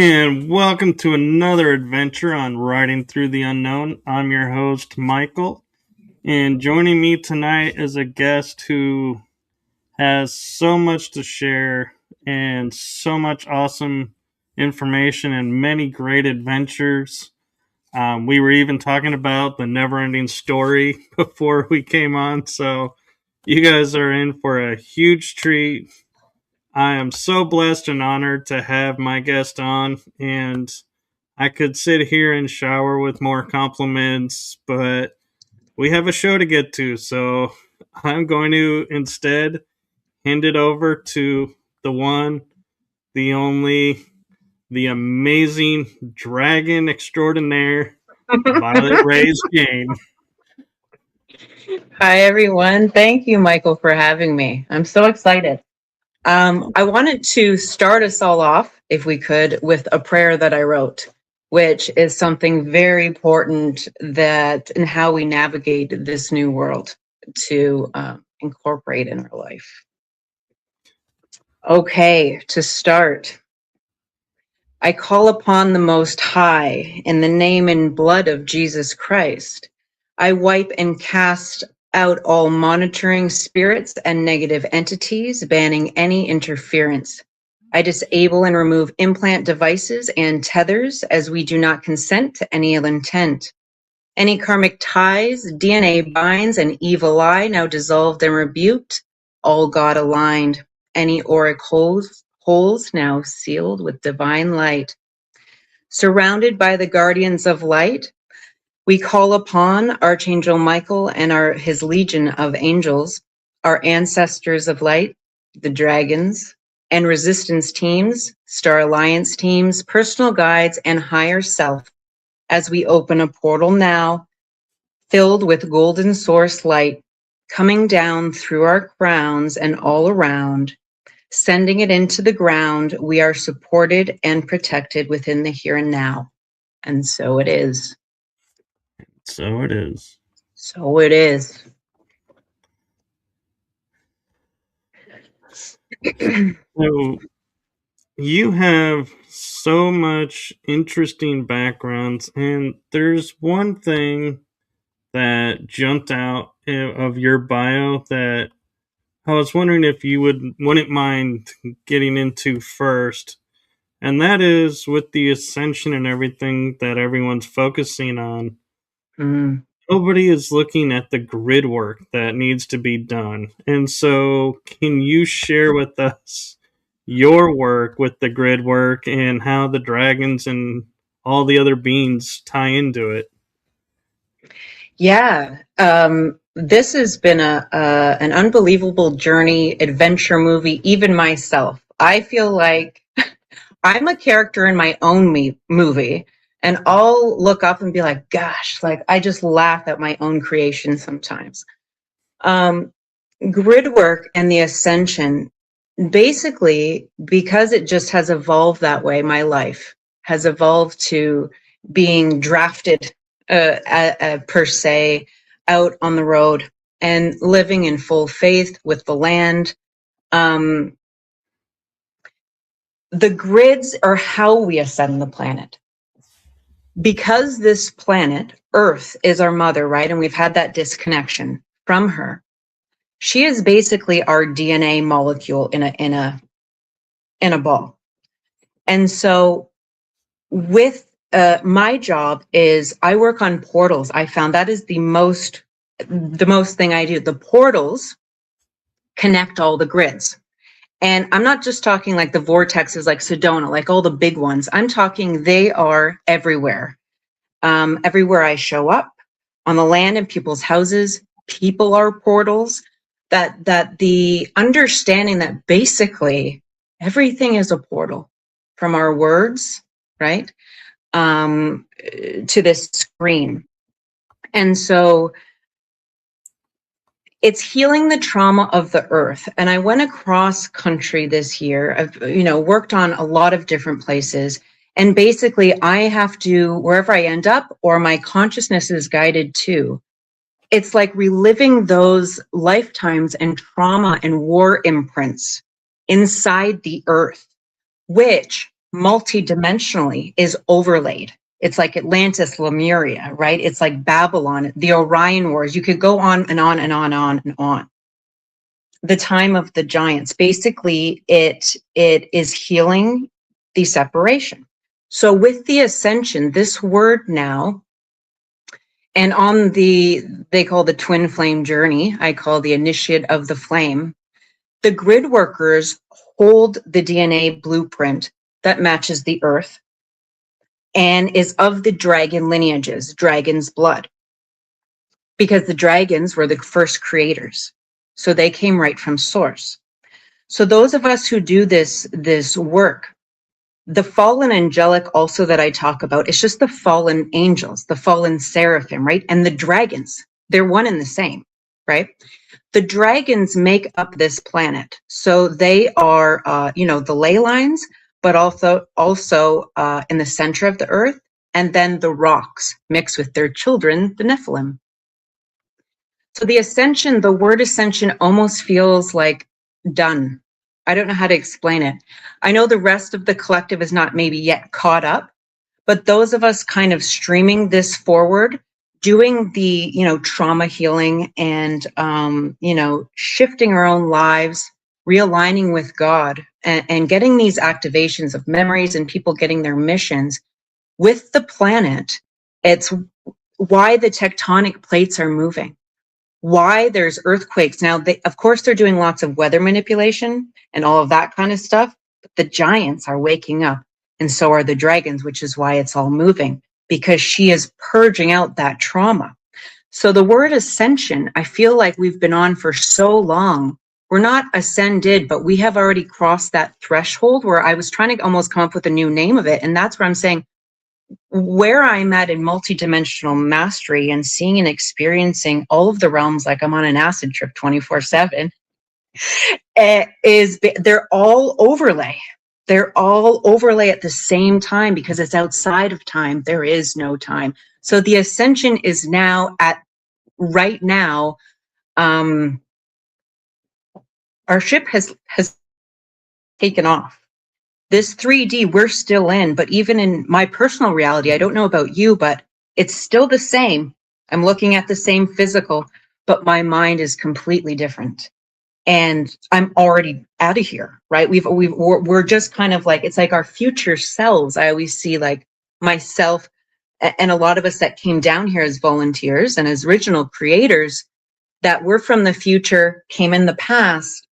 And welcome to another adventure on Riding Through the Unknown. I'm your host, Michael, and joining me tonight is a guest who has so much to share and so much awesome information and many great adventures. We were even talking about the never-ending story before we came on, so you guys are in for a huge treat. I am so blessed and honored to have my guest on, and I could sit here and shower with more compliments, but we have a show to get to, so I'm going to instead hand it over to the one, the only, the amazing dragon extraordinaire, Violet Ray's Jane. Hi, everyone. Thank you, Michael, for having me. I'm so excited. I wanted to start us all off, if we could, with a prayer that I wrote, which is something very important that in how we navigate this new world to incorporate in our life. Okay, to start, I call upon the Most High in the name and blood of Jesus Christ. I wipe and cast out all monitoring spirits and negative entities, banning any interference. I disable and remove implant devices and tethers as we do not consent to any ill intent. Any karmic ties, DNA binds, and evil eye now dissolved and rebuked, all God aligned. Any auric holes now sealed with divine light. Surrounded by the guardians of light, we call upon Archangel Michael and his legion of angels, our ancestors of light, the dragons, and resistance teams, Star Alliance teams, personal guides, and higher self, as we open a portal now, filled with golden source light, coming down through our crowns and all around, sending it into the ground. We are supported and protected within the here and now. And so it is. So it is. So it is. So you have so much interesting backgrounds, and there's one thing that jumped out of your bio that I was wondering if you wouldn't mind getting into first, and that is with the ascension and everything that everyone's focusing on. Nobody is looking at the grid work that needs to be done. And so can you share with us your work with the grid work and how the dragons and all the other beings tie into it? Yeah. This has been an unbelievable journey, adventure movie, even myself. I feel like I'm a character in my own movie, and I'll look up and be like, gosh, like I just laugh at my own creation sometimes. Grid work and the ascension, basically, because it just has evolved that way, my life has evolved to being drafted per se out on the road and living in full faith with the land. The grids are how we ascend the planet. Because this planet, Earth, is our mother, right? And we've had that disconnection from her. She is basically our DNA molecule in a ball. And so with my job is I work on portals. I found that is the most thing I do. The portals connect all the grids. And I'm not just talking like the vortexes like Sedona, like all the big ones. I'm talking they are everywhere. Everywhere I show up, on the land in people's houses, people are portals. That the understanding that basically everything is a portal, from our words, right, to this screen. And so it's healing the trauma of the earth. And I went across country this year. I've, worked on a lot of different places. And basically I have to, wherever I end up or my consciousness is guided to, it's like reliving those lifetimes and trauma and war imprints inside the earth, which multidimensionally is overlaid. It's like Atlantis, Lemuria, right? It's like Babylon, the Orion Wars. You could go on and on and on and on and on. The time of the giants. Basically, it is healing the separation. So with the ascension, this word now, and on they call the twin flame journey, I call the initiate of the flame, the grid workers hold the DNA blueprint that matches the earth and is of the dragon lineages, dragon's blood, because the dragons were the first creators. So they came right from source. So those of us who do this work, the fallen angelic also that I talk about, it's just the fallen angels, the fallen seraphim, right? And the dragons, they're one and the same, right? The dragons make up this planet. So they are, the ley lines, but also in the center of the earth, and then the rocks mixed with their children, the Nephilim. So the ascension, the word ascension almost feels like done. I don't know how to explain it. I know the rest of the collective is not maybe yet caught up, but those of us kind of streaming this forward, doing the, trauma healing and, shifting our own lives, realigning with God and getting these activations of memories and people getting their missions with the planet. It's why the tectonic plates are moving, why there's earthquakes. Now, of course, they're doing lots of weather manipulation and all of that kind of stuff, but the giants are waking up, and so are the dragons, which is why it's all moving, because she is purging out that trauma. So the word ascension, I feel like we've been on for so long. We're not ascended, but we have already crossed that threshold where I was trying to almost come up with a new name of it. And that's where I'm saying, where I'm at in multidimensional mastery and seeing and experiencing all of the realms, like I'm on an acid trip 24/7, is they're all overlay. They're all overlay at the same time, because it's outside of time. There is no time. So the ascension is now right now. Our ship has taken off. This 3D we're still in, but even in my personal reality, I don't know about you, but it's still the same. I'm looking at the same physical, but my mind is completely different. And I'm already out of here, right? We're just kind of like, it's like our future selves. I always see like myself and a lot of us that came down here as volunteers and as original creators, that we're from the future, came in the past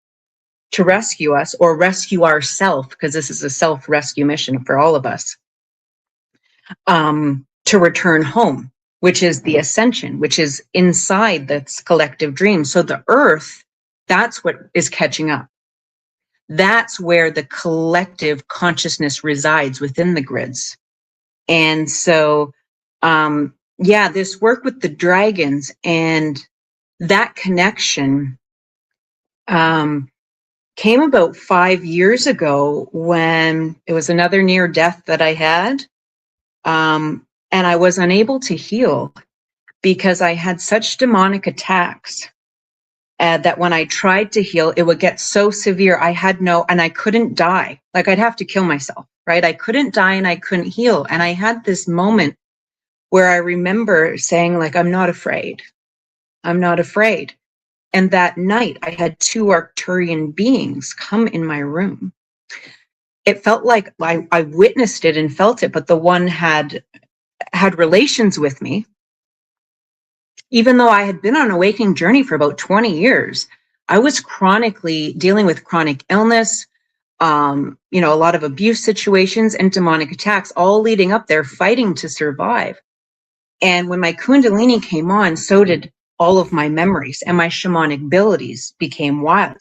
to rescue us or rescue ourselves, because this is a self-rescue mission for all of us, to return home, which is the ascension, which is inside this collective dream. So the earth, that's what is catching up. That's where the collective consciousness resides, within the grids. And so, this work with the dragons and that connection came about 5 years ago, when it was another near death that I had. And I was unable to heal because I had such demonic attacks that when I tried to heal, it would get so severe. And I couldn't die. Like, I'd have to kill myself, right? I couldn't die and I couldn't heal. And I had this moment where I remember saying, like, I'm not afraid. I'm not afraid. And that night I had 2 Arcturian beings come in my room. It felt like I witnessed it and felt it, but the one had relations with me. Even though I had been on an awakening journey for about 20 years, I was chronically dealing with chronic illness, a lot of abuse situations and demonic attacks, all leading up there, fighting to survive. And when my Kundalini came on, so did all of my memories, and my shamanic abilities became wild.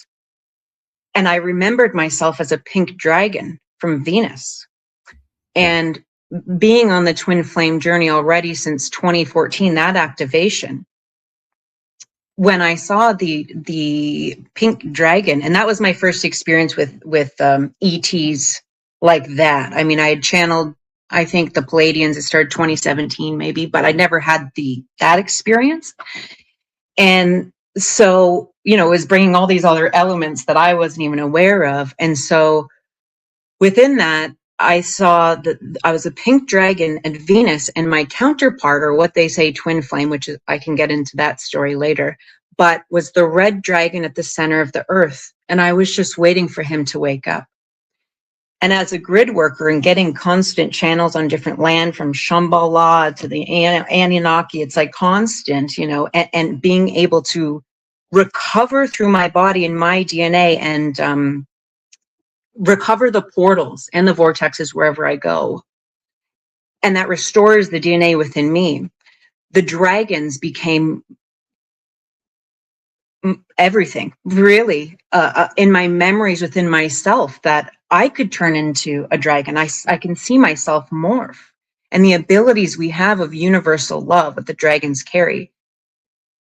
And I remembered myself as a pink dragon from Venus. And being on the twin flame journey already since 2014, that activation, when I saw the pink dragon, and that was my first experience with ETs like that. I mean, I had channeled, I think, the Palladians. It started 2017 maybe, but I never had that experience. And so, it was bringing all these other elements that I wasn't even aware of. And so within that, I saw that I was a pink dragon and Venus, and my counterpart, or what they say twin flame, which is, I can get into that story later, but was the red dragon at the center of the earth. And I was just waiting for him to wake up. And as a grid worker and getting constant channels on different land from Shambhala to the Anunnaki, it's like constant, you know, and being able to recover through my body and my DNA and recover the portals and the vortexes wherever I go. And that restores the DNA within me. The dragons became everything, really, in my memories within myself, that I could turn into a dragon. I can see myself morph, and the abilities we have of universal love that the dragons carry.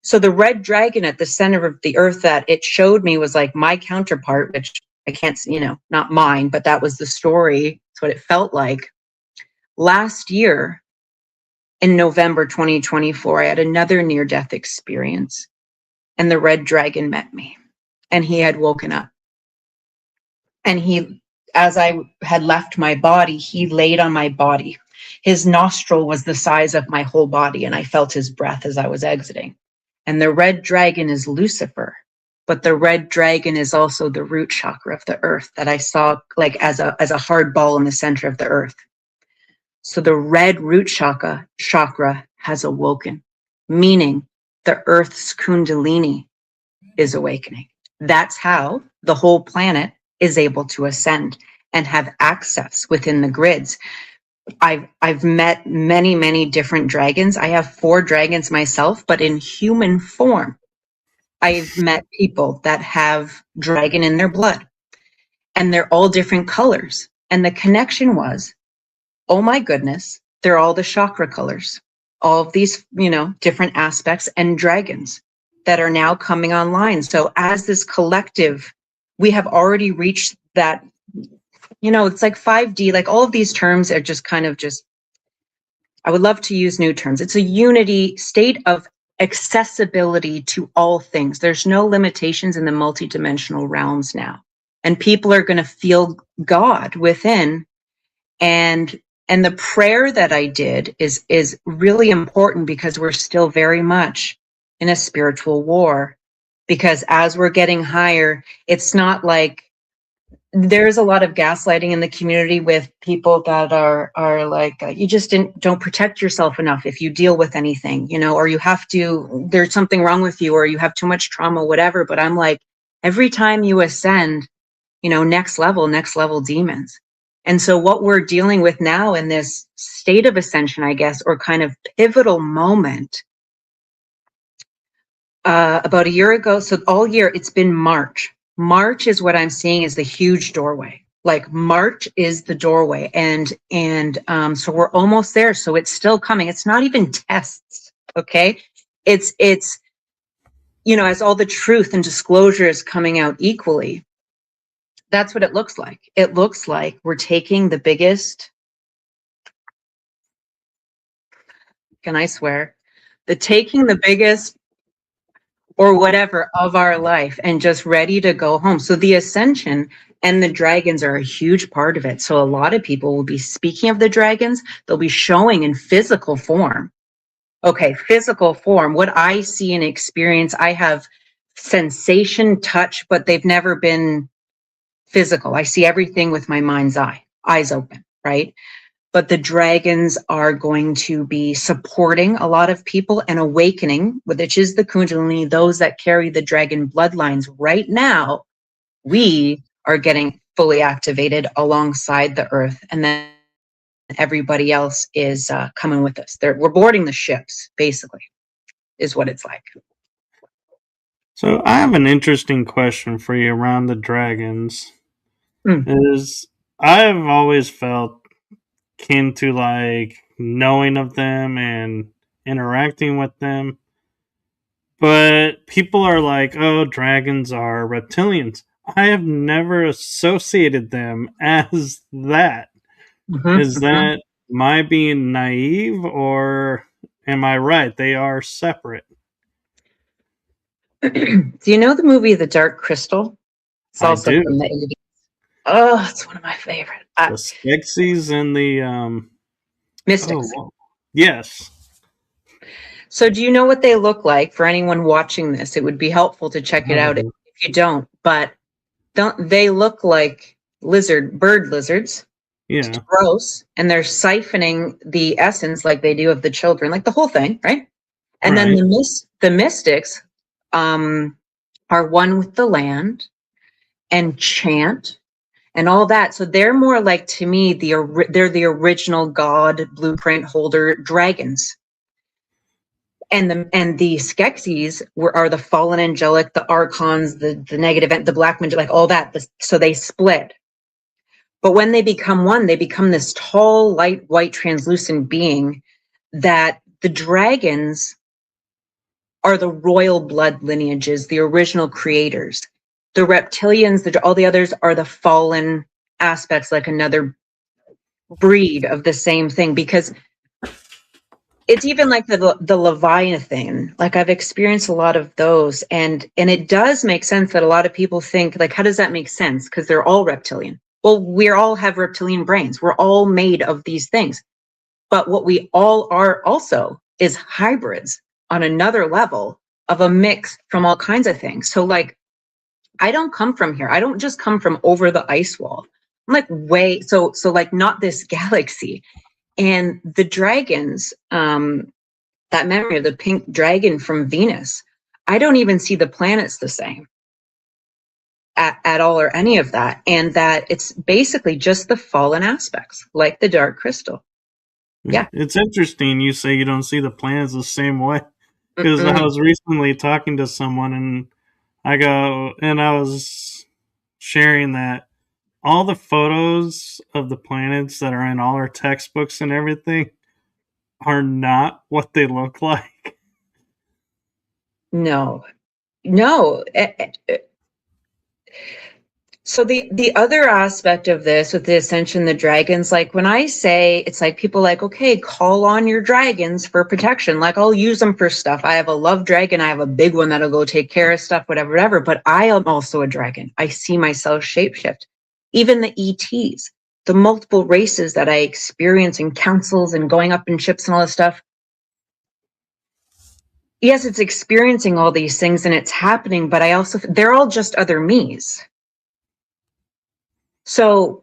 So the red dragon at the center of the earth that it showed me was like my counterpart, which I can't, you know, not mine, but that was the story. It's what it felt like. Last year, in November 2024, I had another near-death experience, and the red dragon met me, and he had woken up. And he, as I had left my body, he laid on my body. His nostril was the size of my whole body, and I felt his breath as I was exiting. And the red dragon is Lucifer, but the red dragon is also the root chakra of the earth that I saw like as a hard ball in the center of the earth. So the red root chakra has awoken, meaning the earth's kundalini is awakening. That's how the whole planet is able to ascend and have access within the grids. I've met many different dragons. I have 4 dragons myself, but in human form. I've met people that have dragon in their blood, and they're all different colors. And the connection was, oh my goodness, they're all the chakra colors, all of these, you know, different aspects and dragons that are now coming online. So as this collective, we have already reached that, you know, it's like 5D, like all of these terms are just kind of just, I would love to use new terms. It's a unity state of accessibility to all things. There's no limitations in the multidimensional realms now. And people are going to feel God within. And the prayer that I did is really important, because we're still very much in a spiritual war. Because as we're getting higher, it's not like, there's a lot of gaslighting in the community with people that are like, you just don't protect yourself enough if you deal with anything, you know, or you have to, there's something wrong with you, or you have too much trauma, whatever. But I'm like, every time you ascend, you know, next level demons. And so what we're dealing with now in this state of ascension, I guess, or kind of pivotal moment, about a year ago, so all year, it's been March. March is what I'm seeing is the huge doorway. Like March is the doorway, and so we're almost there. So it's still coming. It's not even tests, okay? It's you know, as all the truth and disclosure is coming out equally, that's what it looks like. It looks like we're taking the biggest, can I swear? Taking the biggest or whatever of our life and just ready to go home. So the ascension and the dragons are a huge part of it. So a lot of people will be speaking of the dragons, they'll be showing in physical form. Okay, physical form. What I see and experience, I have sensation, touch, but they've never been physical. I see everything with my mind's eye, eyes open, right? But the dragons are going to be supporting a lot of people and awakening, which is the Kundalini, those that carry the dragon bloodlines. Right now, we are getting fully activated alongside the earth, and then everybody else is coming with us. We're boarding the ships, basically, is what it's like. So I have an interesting question for you around the dragons. Is I've always felt kin to like knowing of them and interacting with them. But people are like, oh, dragons are reptilians. I have never associated them as that. Is that my being naive, or am I right? They are separate. Do you know the movie The Dark Crystal? It's I also do. from the 80s. Oh, it's one of my favorite. The Skeksis and the Mystics. oh, yes. So do you know what they look like? For anyone watching this, it would be helpful to check it out if you don't. But don't they look like bird lizards? Yeah. It's gross. And they're siphoning the essence like they do of the children, like the whole thing, right? And then the mystics are one with the land and chant and all that. So they're more like, to me, they're the original god blueprint holder dragons. And the Skeksis are the fallen angelic, the archons, the negative, the black magic, like all that. So they split. But when they become one, they become this tall, light, white, translucent being that the dragons are the royal blood lineages, the original creators. The reptilians, all the others are the fallen aspects, like another breed of the same thing, because it's even like the Leviathan. Like, I've experienced a lot of those, and it does make sense that a lot of people think, like, how does that make sense? Because they're all reptilian. Well, we all have reptilian brains. We're all made of these things. But what we all are also is hybrids on another level of a mix from all kinds of things. So, like, I don't come from here. I don't just come from over the ice wall. I'm like so like, not this galaxy. And the dragons, that memory of the pink dragon from Venus, I don't even see the planets the same at all, or any of that. And that it's basically just the fallen aspects, like the dark crystal. Yeah. It's interesting you say you don't see the planets the same way. Because I was recently talking to someone and I was sharing that all the photos of the planets that are in all our textbooks and everything are not what they look like. No. So the other aspect of this with the ascension, the dragons, like when I say, it's like people like, okay, call on your dragons for protection. Like, I'll use them for stuff. I have a love dragon. I have a big one that'll go take care of stuff, whatever. But I am also a dragon. I see myself shapeshift. Even the ETs, the multiple races that I experience in councils and going up in ships and all this stuff. Yes, it's experiencing all these things and it's happening, but they're all just other me's. So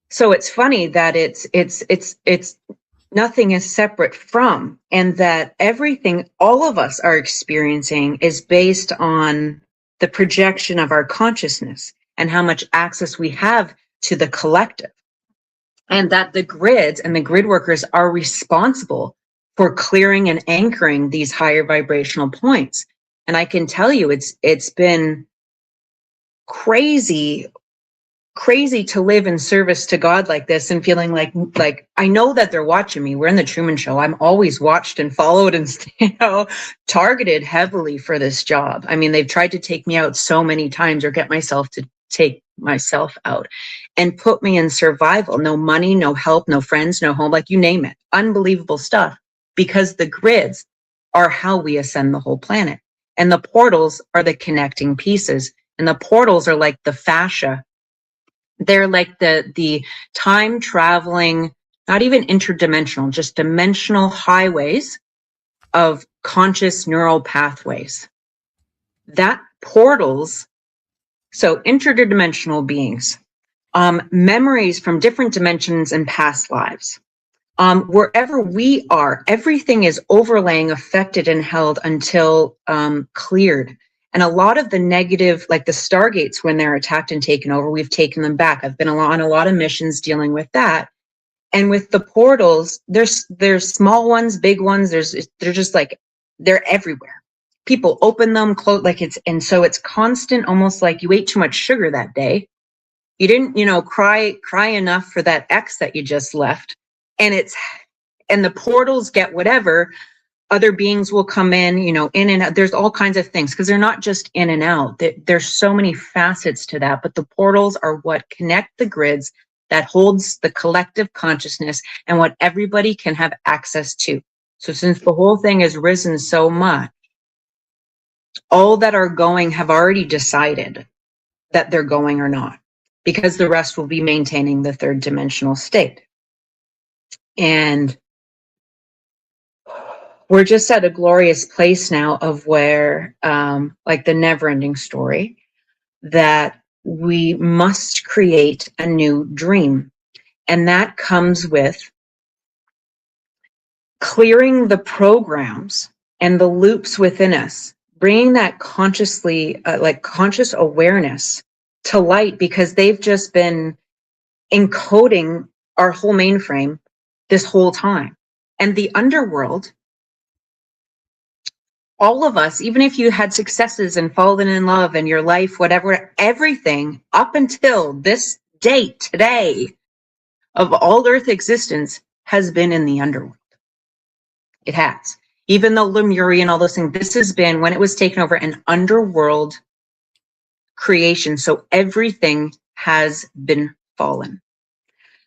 it's funny that it's nothing is separate from, and that everything all of us are experiencing is based on the projection of our consciousness and how much access we have to the collective. And that the grids and the grid workers are responsible for clearing and anchoring these higher vibrational points. And I can tell you, it's been crazy to live in service to God like this, and feeling like I know that they're watching me. We're in the Truman Show. I'm always watched and followed and, targeted heavily for this job. I mean, they've tried to take me out so many times, or get myself to take myself out and put me in survival. No money, no help, no friends, no home, like you name it. Unbelievable stuff, because the grids are how we ascend the whole planet. And the portals are the connecting pieces. And the portals are like the fascia. They're like the time traveling, not even interdimensional, just dimensional highways of conscious neural pathways. That portals, so interdimensional beings, memories from different dimensions and past lives. Wherever we are, everything is overlaying, affected, and held until cleared. And a lot of the negative, like the Stargates, when they're attacked and taken over, we've taken them back. I've been on a lot of missions dealing with that. And with the portals, there's small ones, big ones. They're just like, they're everywhere. People open them, close, and so it's constant, almost like you ate too much sugar that day. You didn't, cry enough for that ex that you just left. And the portals get whatever. Other beings will come in, in and out. There's all kinds of things, because they're not just in and out. There's so many facets to that. But the portals are what connect the grids, that holds the collective consciousness, and what everybody can have access to. So since the whole thing has risen so much, all that are going have already decided that they're going or not, because the rest will be maintaining the third dimensional state. And we're just at a glorious place now of where, like the never-ending story, that we must create a new dream. And that comes with clearing the programs and the loops within us, bringing that consciously, like conscious awareness to light, because they've just been encoding our whole mainframe this whole time. And the underworld, all of us, even if you had successes and fallen in love and your life, whatever, everything up until this date today of all earth existence has been in the underworld. It has. Even though Lemuria and all those things, this has been, when it was taken over, an underworld creation. So everything has been fallen.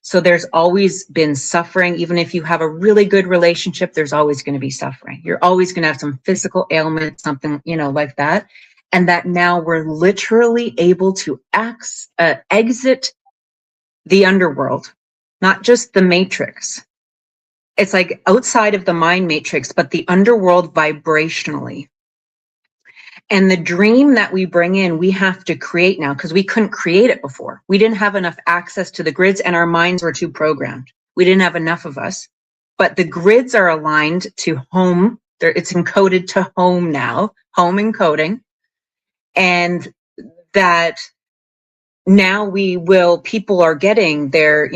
So there's always been suffering. Even if you have a really good relationship, there's always going to be suffering. You're always going to have some physical ailment, something, like that. And that now we're literally able to exit the underworld, not just the matrix. It's like outside of the mind matrix, but the underworld vibrationally. And the dream that we bring in, we have to create now, because we couldn't create it before. We didn't have enough access to the grids, and our minds were too programmed. We didn't have enough of us. But the grids are aligned to home. It's encoded to home now, home encoding. And that now people are getting they're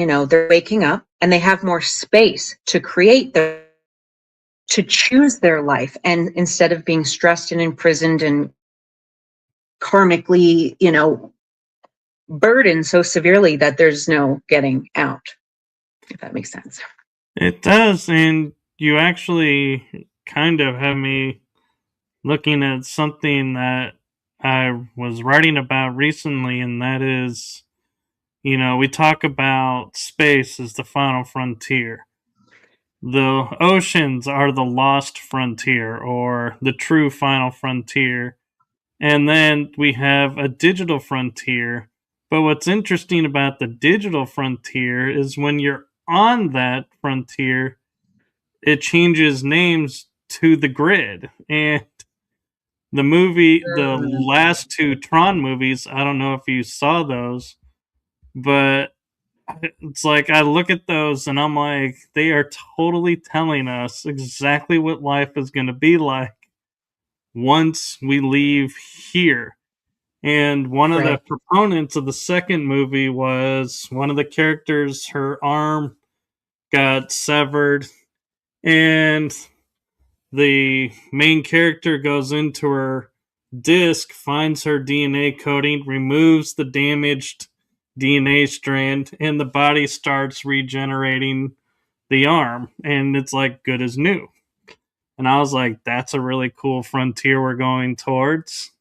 waking up, and they have more space to create to choose their life, and instead of being stressed and imprisoned and karmically, burdened so severely that there's no getting out, if that makes sense. It does, and you actually kind of have me looking at something that I was writing about recently, and that is, we talk about space as the final frontier. The oceans are the lost frontier, or the true final frontier. And then we have a digital frontier. But what's interesting about the digital frontier is when you're on that frontier, it changes names to the grid. And the last two Tron movies, I don't know if you saw those, but it's like I look at those and I'm like, they are totally telling us exactly what life is going to be like once we leave here. And one of the proponents of the second movie was one of the characters, her arm got severed, and the main character goes into her disk, finds her DNA coding, removes the damaged DNA strand, and the body starts regenerating the arm, and it's like good as new. And I was like, that's a really cool frontier we're going towards.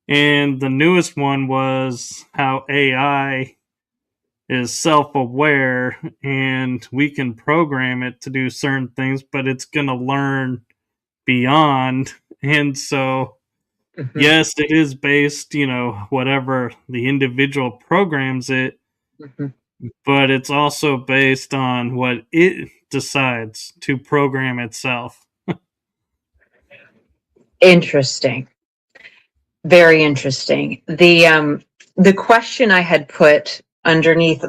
And the newest one was how AI is self-aware and we can program it to do certain things, but it's going to learn beyond. And so, yes, it is based, whatever the individual programs it, but it's also based on what it decides to program itself. Interesting. Very interesting. The question I had put underneath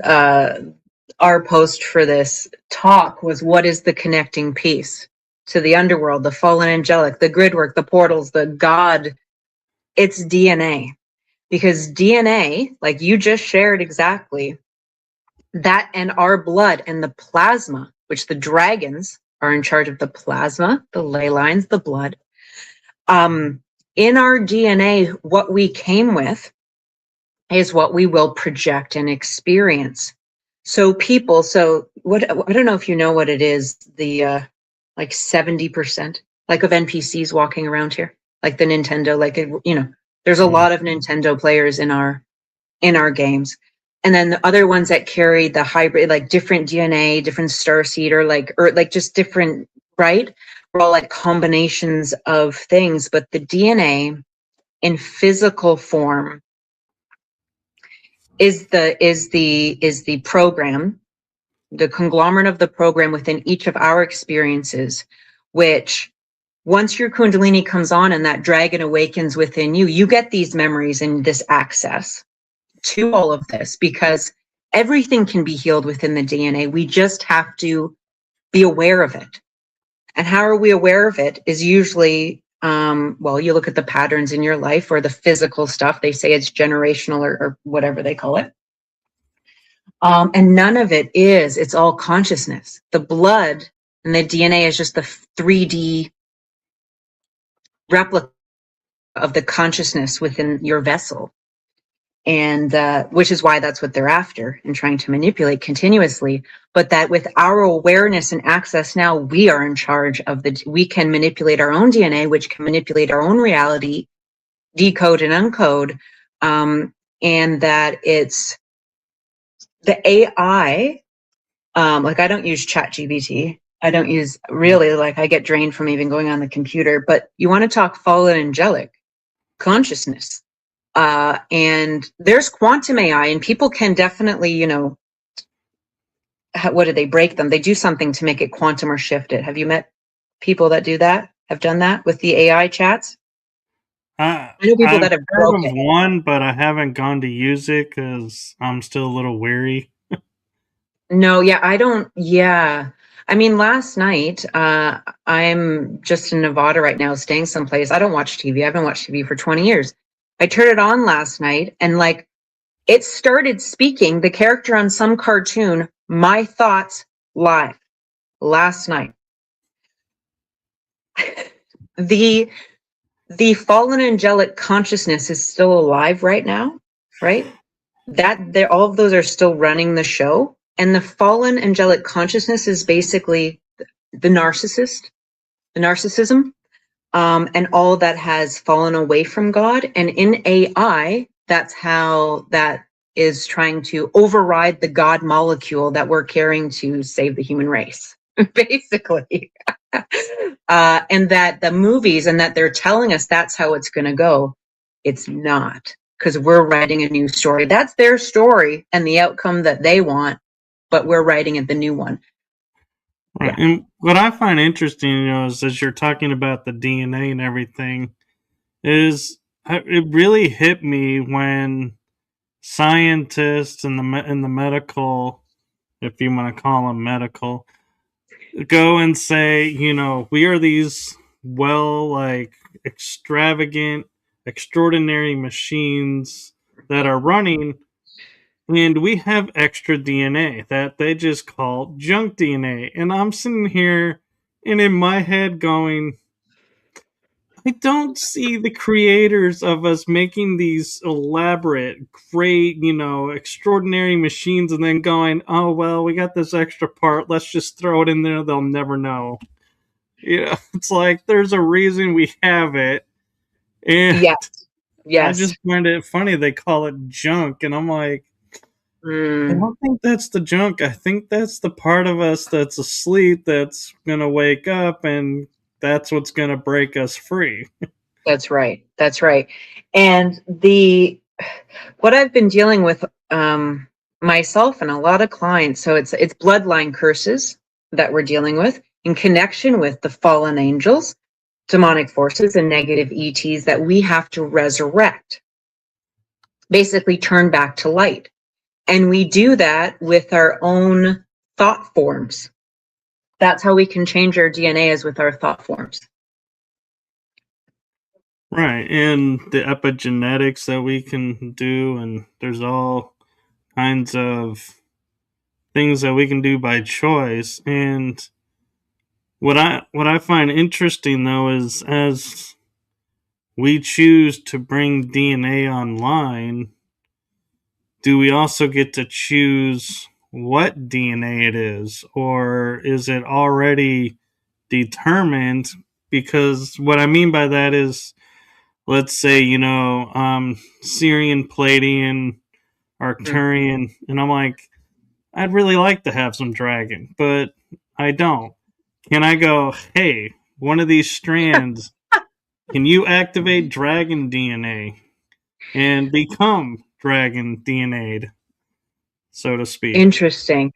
our post for this talk was, what is the connecting piece to the underworld, the fallen angelic, the gridwork, the portals, the God? It's DNA. Because DNA, like you just shared exactly, that and our blood and the plasma, which the dragons are in charge of the plasma, the ley lines, the blood. In our DNA, what we came with is what we will project and experience. So what, I don't know if you know what it is, the like 70% like of NPCs walking around here, like the Nintendo, like, there's a lot of Nintendo players in our games. And then the other ones that carry the hybrid, like different DNA, different starseed, or like just different, right? We're all like combinations of things, but the DNA in physical form is the program, the conglomerate of the program within each of our experiences, which once your Kundalini comes on and that dragon awakens within you, you get these memories and this access to all of this, because everything can be healed within the DNA. We just have to be aware of it. And how are we aware of it is usually, well, you look at the patterns in your life or the physical stuff. They say it's generational or whatever they call it. And none of it is, it's all consciousness. The blood and the DNA is just the 3D replica of the consciousness within your vessel. And which is why that's what they're after and trying to manipulate continuously. But that with our awareness and access now, we are in charge of we can manipulate our own DNA, which can manipulate our own reality, decode and uncode. And that it's the AI, like I don't use ChatGPT. I don't use really, like I get drained from even going on the computer, but you want to talk fallen angelic consciousness. And there's quantum AI, and people can definitely, you know, what do they break them? They do something to make it quantum or shift it. Have you met people that do that? Have done that with the AI chats? I know people I've that have heard of broken it. one, but I haven't gone to use it because I'm still a little weary. No, yeah, I don't. Yeah. I mean, last night, I'm just in Nevada right now, staying someplace. I don't watch TV. I haven't watched TV for 20 years. I turned it on last night and like it started speaking the character on some cartoon, my thoughts live last night. the the fallen angelic consciousness is still alive right now, right? That they're all of those are still running the show. And the fallen angelic consciousness is basically the narcissism, and all that has fallen away from God. And in AI, that's how that is trying to override the God molecule that we're carrying to save the human race, basically. And that the movies and that they're telling us that's how it's going to go. It's not, because we're writing a new story. That's their story and the outcome that they want, but we're writing it the new one. Right. Yeah. And what I find interesting, you know, is as you're talking about the DNA and everything, is it really hit me when scientists and the medical, if you want to call them medical, go and say, you know, we are these like extravagant, extraordinary machines that are running, and we have extra DNA that they just call junk DNA. And I'm sitting here and in my head going, I don't see the creators of us making these elaborate, great, you know, extraordinary machines and then going, oh, well, we got this extra part. Let's just throw it in there. They'll never know. You know, it's like there's a reason we have it. And Yes. I Yes. just find it funny they call it junk. And I'm like, I Mm. don't think that's the junk. I think that's the part of us that's asleep that's going to wake up, and that's what's going to break us free. That's right. That's right. And what I've been dealing with myself and a lot of clients, so it's bloodline curses that we're dealing with in connection with the fallen angels, demonic forces, and negative ETs that we have to resurrect, basically turn back to light. And we do that with our own thought forms. That's how we can change our DNA, is with our thought forms. Right, and the epigenetics that we can do, and there's all kinds of things that we can do by choice. And what I find interesting though is as we choose to bring DNA online, do we also get to choose what DNA it is, or is it already determined? Because what I mean by that is, let's say, you know, Syrian, Palladian, Arcturian, and I'm like, I'd really like to have some dragon, but I don't. Can I go, hey, one of these strands, can you activate dragon DNA and become dragon DNA'd, so to speak? Interesting.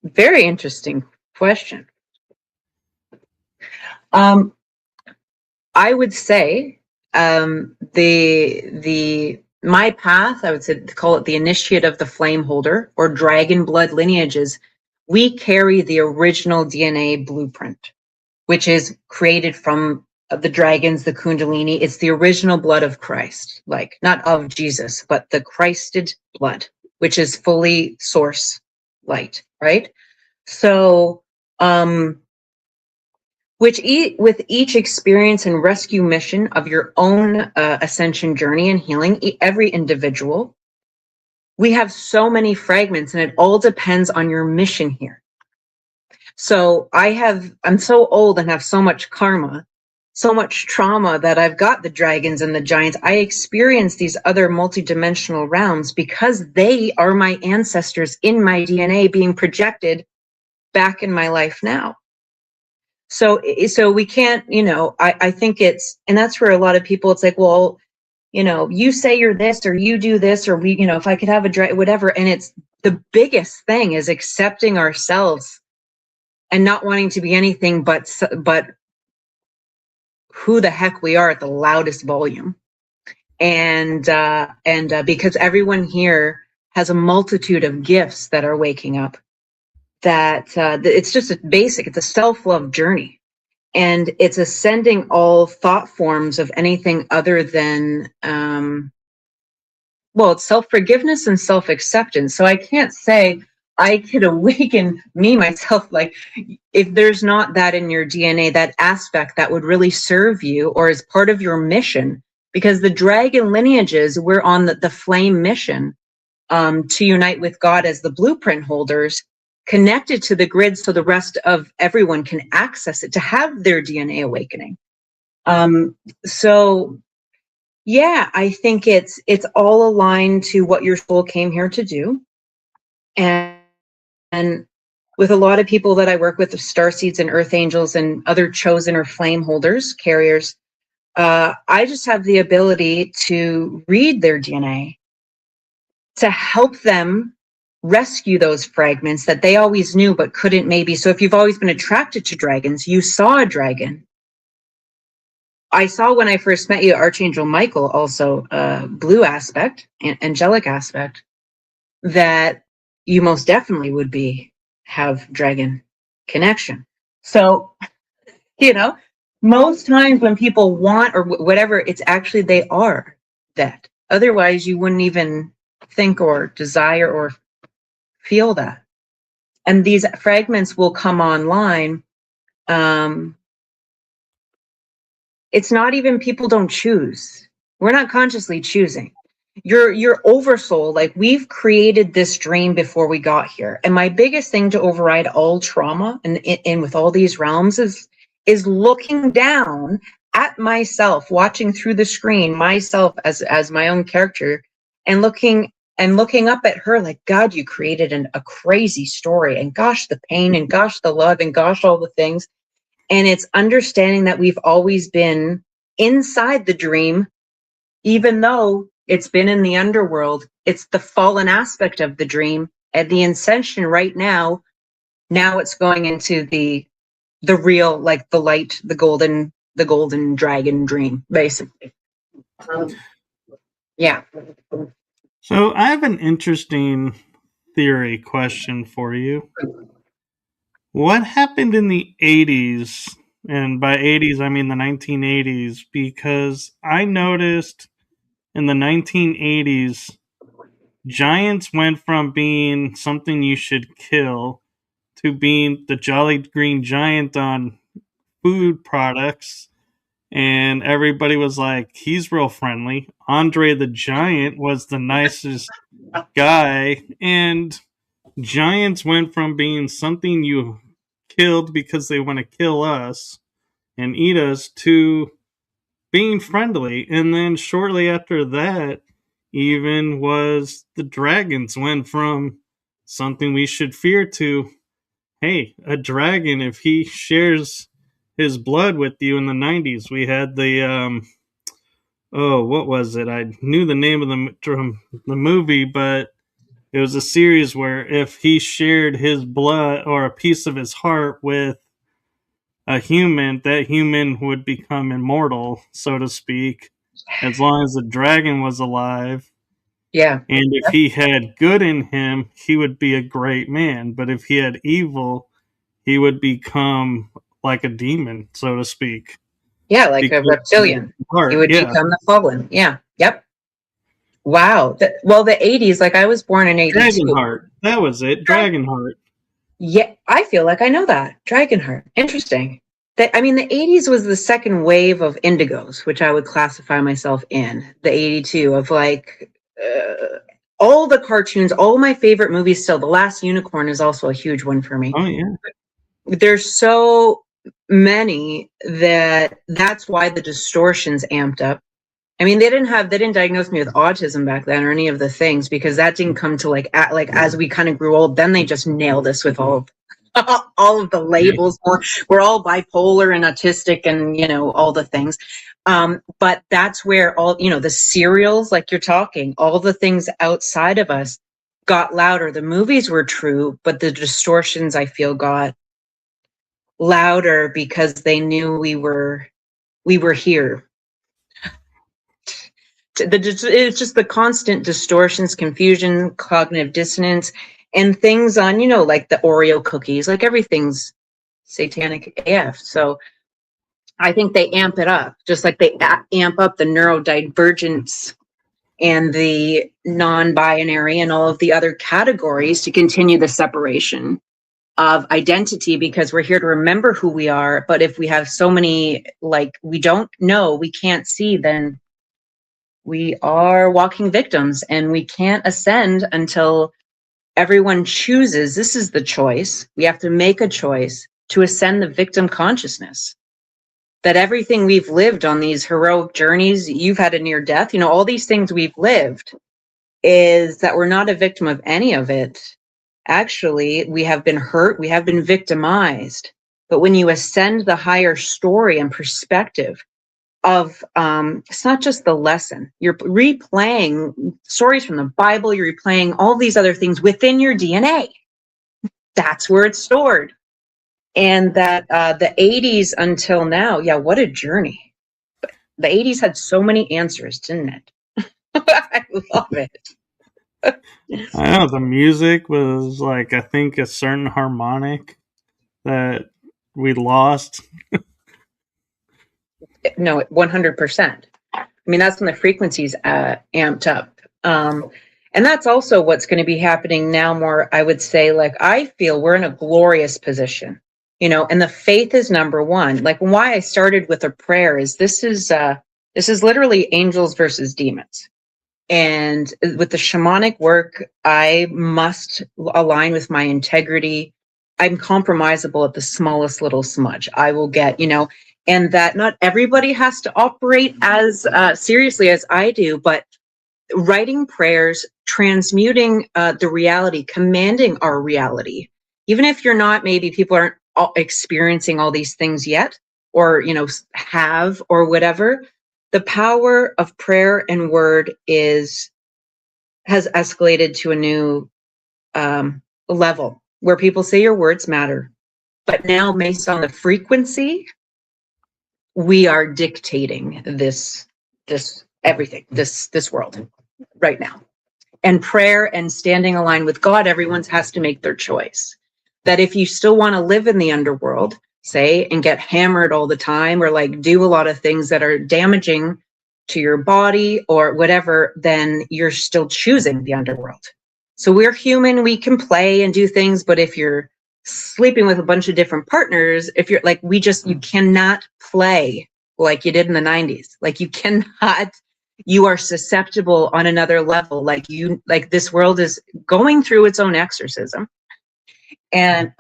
Very interesting question. I would say my path, I would say, call it the initiate of the flame holder or dragon blood lineages. We carry the original DNA blueprint, which is created from the dragons, the Kundalini. It's the original blood of Christ, like not of Jesus, but the Christed blood, which is fully source light, right? So, with each experience and rescue mission of your own ascension journey and healing, every individual, we have so many fragments, and it all depends on your mission here. So I'm so old and have so much karma, so much trauma that I've got the dragons and the giants. I experience these other multidimensional realms because they are my ancestors in my DNA being projected back in my life now. So we can't, I think and that's where a lot of people, it's like, well, you say you're this, or you do this, or if I could have whatever. And it's the biggest thing is accepting ourselves and not wanting to be anything but who the heck we are at the loudest volume. And because everyone here has a multitude of gifts that are waking up, that it's just it's a self-love journey. And it's ascending all thought forms of anything other than, it's self-forgiveness and self-acceptance. So I can't say I could awaken myself, like if there's not that in your DNA, that aspect that would really serve you or is part of your mission, because the dragon lineages, we're on the flame mission to unite with God as the blueprint holders, connected to the grid so the rest of everyone can access it to have their DNA awakening. So yeah, I think it's all aligned to what your soul came here to do. And with a lot of people that I work with, the starseeds and earth angels and other chosen or flame holders, carriers, I just have the ability to read their DNA to help them rescue those fragments that they always knew but couldn't maybe. So if you've always been attracted to dragons, you saw a dragon. I saw when I first met you, Archangel Michael, also blue aspect, angelic aspect, that you most definitely would have dragon connection. So, most times when people want or whatever, it's actually they are that. Otherwise, you wouldn't even think or desire or feel that. And these fragments will come online. It's not even, people don't choose. We're not consciously choosing. Your oversoul, like we've created this dream before we got here. And my biggest thing to override all trauma and with all these realms is looking down at myself, watching through the screen, myself as my own character, and looking up at her like, God, you created a crazy story, and gosh, the pain, and gosh, the love, and gosh, all the things. And it's understanding that we've always been inside the dream, even though it's been in the underworld. It's the fallen aspect of the dream, and the ascension right now it's going into the real, like the light, the golden dragon dream, basically. Yeah. So I have an interesting theory question for you. What happened in the 80s? And by 80s, I mean the 1980s, because I noticed in the 1980s, giants went from being something you should kill to being the Jolly Green Giant on food products. And everybody was like, he's real friendly. Andre the Giant was the nicest guy. And giants went from being something you killed because they want to kill us and eat us to being friendly. And then shortly after that, even was the dragons went from something we should fear to, hey, a dragon, if he shares his blood with you. In the 90s, we had the oh, what was it? I knew the name of the movie, but it was a series where if he shared his blood or a piece of his heart with a human, that human would become immortal, so to speak, as long as the dragon was alive. Yeah. And if he had good in him, he would be a great man. But if he had evil, he would become like a demon, so to speak. Yeah, like a Because of his reptilian. He heart, would yeah. become the fallen. Yeah. Yep. Wow. Well, the 80s, like I was born in 82. Dragonheart. That was it. Dragonheart. Yeah, I feel like I know that. Dragonheart. Interesting. I mean, the 80s was the second wave of indigos, which I would classify myself in. The 82 of like all the cartoons, all my favorite movies still. The Last Unicorn is also a huge one for me. Oh, yeah. There's so many that's why the distortions amped up. I mean, they didn't diagnose me with autism back then or any of the things, because that didn't come to like as we kind of grew old. Then they just nailed us with all of the labels. We're all bipolar and autistic and, you know, all the things. But that's where all, you know, the serials, like you're talking, all the things outside of us got louder. The movies were true, but the distortions, I feel, got louder because they knew we were here. It's just the constant distortions, confusion, cognitive dissonance, and things on, you know, like the Oreo cookies, like everything's satanic AF. So I think they amp it up, just like they amp up the neurodivergence and the non-binary and all of the other categories to continue the separation of identity, because we're here to remember who we are. But if we have so many, like, we don't know, we can't see, then we are walking victims, and we can't ascend until everyone chooses. This is the choice. We have to make a choice to ascend the victim consciousness. That everything we've lived on these heroic journeys, you've had a near death, you know, all these things we've lived, is that we're not a victim of any of it. Actually, we have been hurt, we have been victimized. But when you ascend the higher story and perspective of it's not just the lesson, you're replaying stories from the Bible, you're replaying all these other things within your DNA. That's where it's stored. And that the 80s until now, yeah, what a journey. The 80s had so many answers, didn't it? I love it. I know the music was like, I think, a certain harmonic that we lost. No, 100%. I mean, that's when the frequencies amped up. And that's also what's going to be happening now more, I would say. Like, I feel we're in a glorious position, you know, and the faith is number one. Like, why I started with a prayer is this is literally angels versus demons. And with the shamanic work, I must align with my integrity. I'm compromisable at the smallest little smudge. I will get, you know, and that not everybody has to operate as seriously as I do, but writing prayers, transmuting the reality, commanding our reality. Even if you're not, maybe people aren't experiencing all these things yet, or, you know, have, or whatever. The power of prayer and word has escalated to a new level where people say your words matter. But now, based on the frequency, we are dictating this everything, this world right now. And prayer and standing aligned with God, everyone has to make their choice. That if you still want to live in the underworld, say, and get hammered all the time, or like do a lot of things that are damaging to your body or whatever, then you're still choosing the underworld. So we're human, we can play and do things, but if you're sleeping with a bunch of different partners, if you're like, you cannot play like you did in the 90s. Like, you cannot, you are susceptible on another level. Like this world is going through its own exorcism. And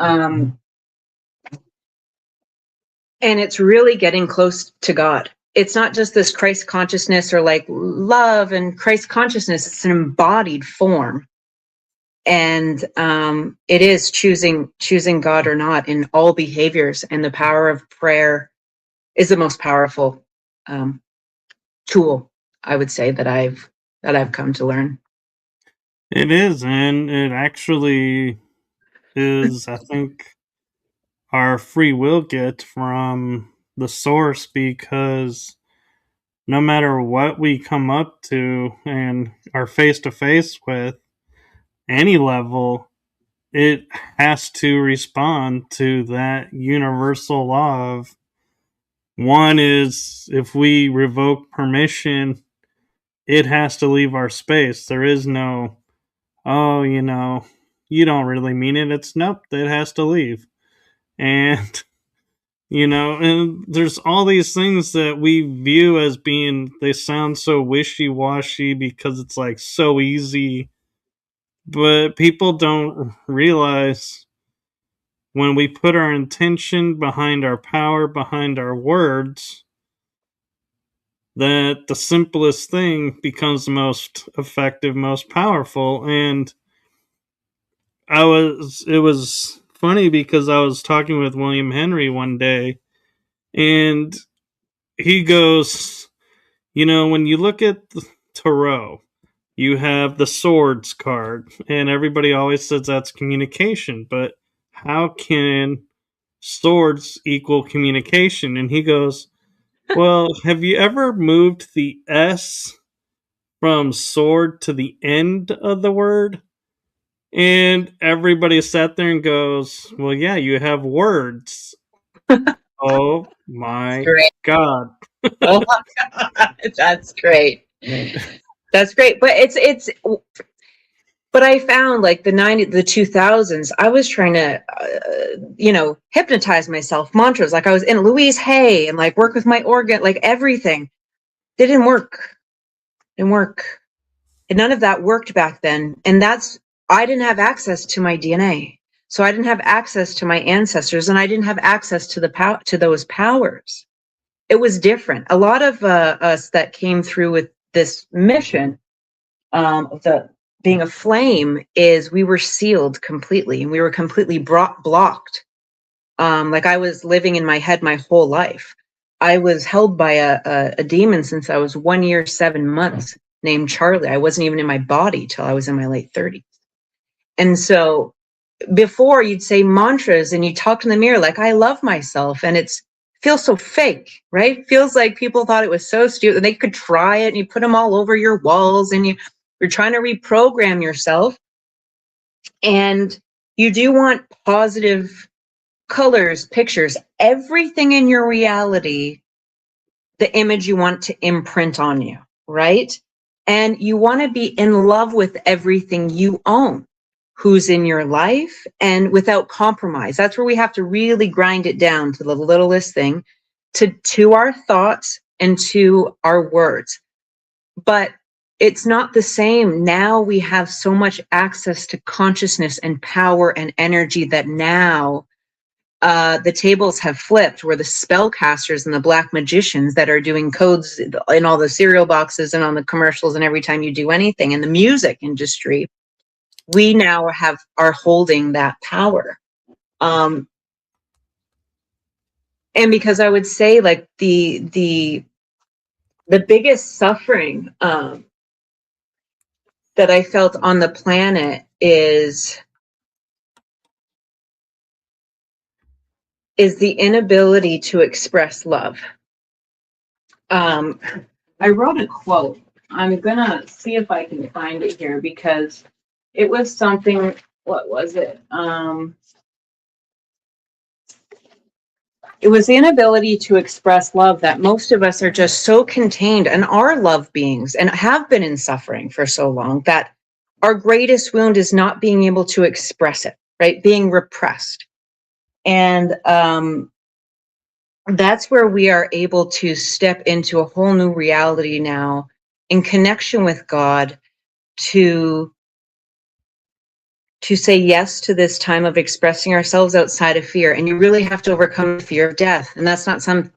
it's really getting close to God. It's not just this Christ consciousness or like love and Christ consciousness. It's an embodied form. And it is choosing God or not in all behaviors. And the power of prayer is the most powerful tool I would say that I've come to learn. It is, and it actually is, I think, our free will get from the source, because no matter what we come up to and are face to face with, any level, it has to respond to that universal law of, one is, if we revoke permission, it has to leave our space. There is no, oh, you don't really mean it. It's nope, it has to leave. And and there's all these things that we view as being, they sound so wishy-washy because it's like so easy, but people don't realize, when we put our intention behind our power, behind our words, that the simplest thing becomes the most effective, most powerful. And it was funny because I was talking with William Henry one day, and he goes, when you look at the tarot, you have the swords card, and everybody always says that's communication, but how can swords equal communication? And he goes, well, have you ever moved the S from sword to the end of the word? And everybody sat there and goes, well, yeah, you have words. Oh my God. Oh my God, that's great. That's great. But but I found, like, the 2000s, I was trying to, hypnotize myself, mantras, like I was in Louise Hay, and like work with my organ, like everything. It didn't work. And none of that worked back then. And I didn't have access to my DNA. So I didn't have access to my ancestors, and I didn't have access to to those powers. It was different. A lot of us that came through with this mission, the being a flame, is we were sealed completely, and we were completely blocked. Like, I was living in my head my whole life. I was held by a demon since I was 1 year, 7 months, named Charlie. I wasn't even in my body till I was in my late 30s. And so before, you'd say mantras and you talk in the mirror like, I love myself, and feels so fake, right? Feels like people thought it was so stupid, and they could try it, and you put them all over your walls, and you're trying to reprogram yourself. And you do want positive colors, pictures, everything in your reality, the image you want to imprint on you, right? And you want to be in love with everything you own, who's in your life, and without compromise. That's where we have to really grind it down to the littlest thing, to our thoughts and to our words. But it's not the same. Now we have so much access to consciousness and power and energy that now the tables have flipped, where the spellcasters and the black magicians that are doing codes in all the cereal boxes and on the commercials and every time you do anything in the music industry, we now are holding that power. And because I would say, like, the biggest suffering that I felt on the planet is the inability to express love. I wrote a quote. I'm gonna see if I can find it here, because it was something. What was it? It was the inability to express love, that most of us are just so contained and are love beings and have been in suffering for so long, that our greatest wound is not being able to express it, right? Being repressed. And that's where we are able to step into a whole new reality now, in connection with God, to say yes to this time of expressing ourselves outside of fear. And you really have to overcome the fear of death. And that's not something,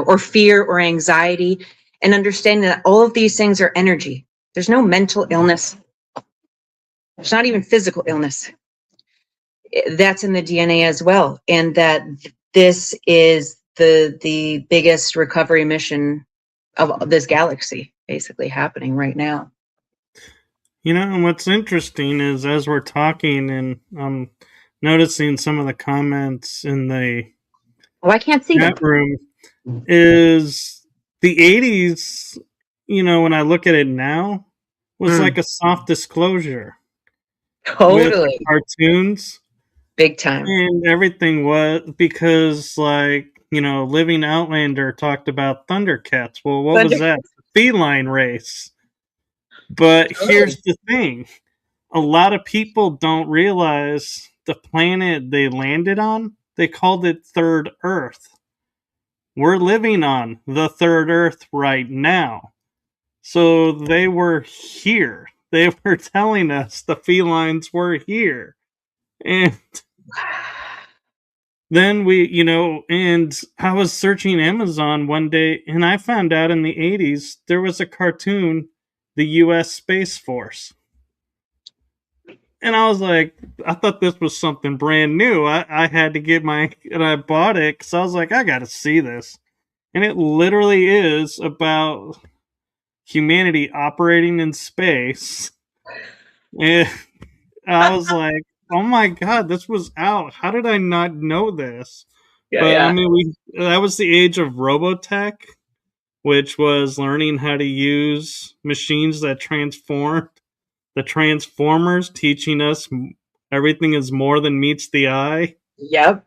or fear or anxiety, and understanding that all of these things are energy. There's no mental illness. There's not even physical illness. That's in the DNA as well. And that this is the biggest recovery mission of this galaxy basically happening right now. You know, and what's interesting is as we're talking, and I'm noticing some of the comments in the Oh, I can't see chat them. room, is the 80s, you know, when I look at it now, was like a soft disclosure with the Totally. cartoons Big time. and everything, was because, like, you know, Living Outlander talked about Thundercats. Well, what was that? Feline race. But here's the thing, a lot of people don't realize the planet they landed on, they called it Third Earth. We're living on the Third Earth right now. So they were here. They were telling us the felines were here. And then we, you know, and I was searching Amazon one day and I found out in the 80s there was a cartoon, the US Space Force. And I was like, I thought this was something brand new. I had to get and I bought it because I was like, I got to see this. And it literally is about humanity operating in space. And I was like, oh my God, this was out. How did I not know this? But I mean, that was the age of Robotech, which was learning how to use machines that transformed. The Transformers teaching us everything is more than meets the eye. Yep.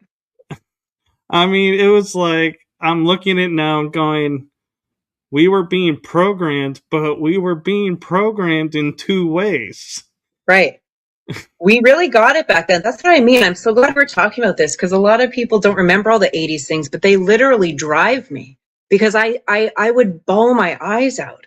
I mean, it was like, I'm looking at it now and going, we were being programmed, but we were being programmed in two ways. Right. We really got it back then. That's what I mean. I'm so glad we're talking about this because a lot of people don't remember all the 80s things, but they literally drive me because I would bawl my eyes out.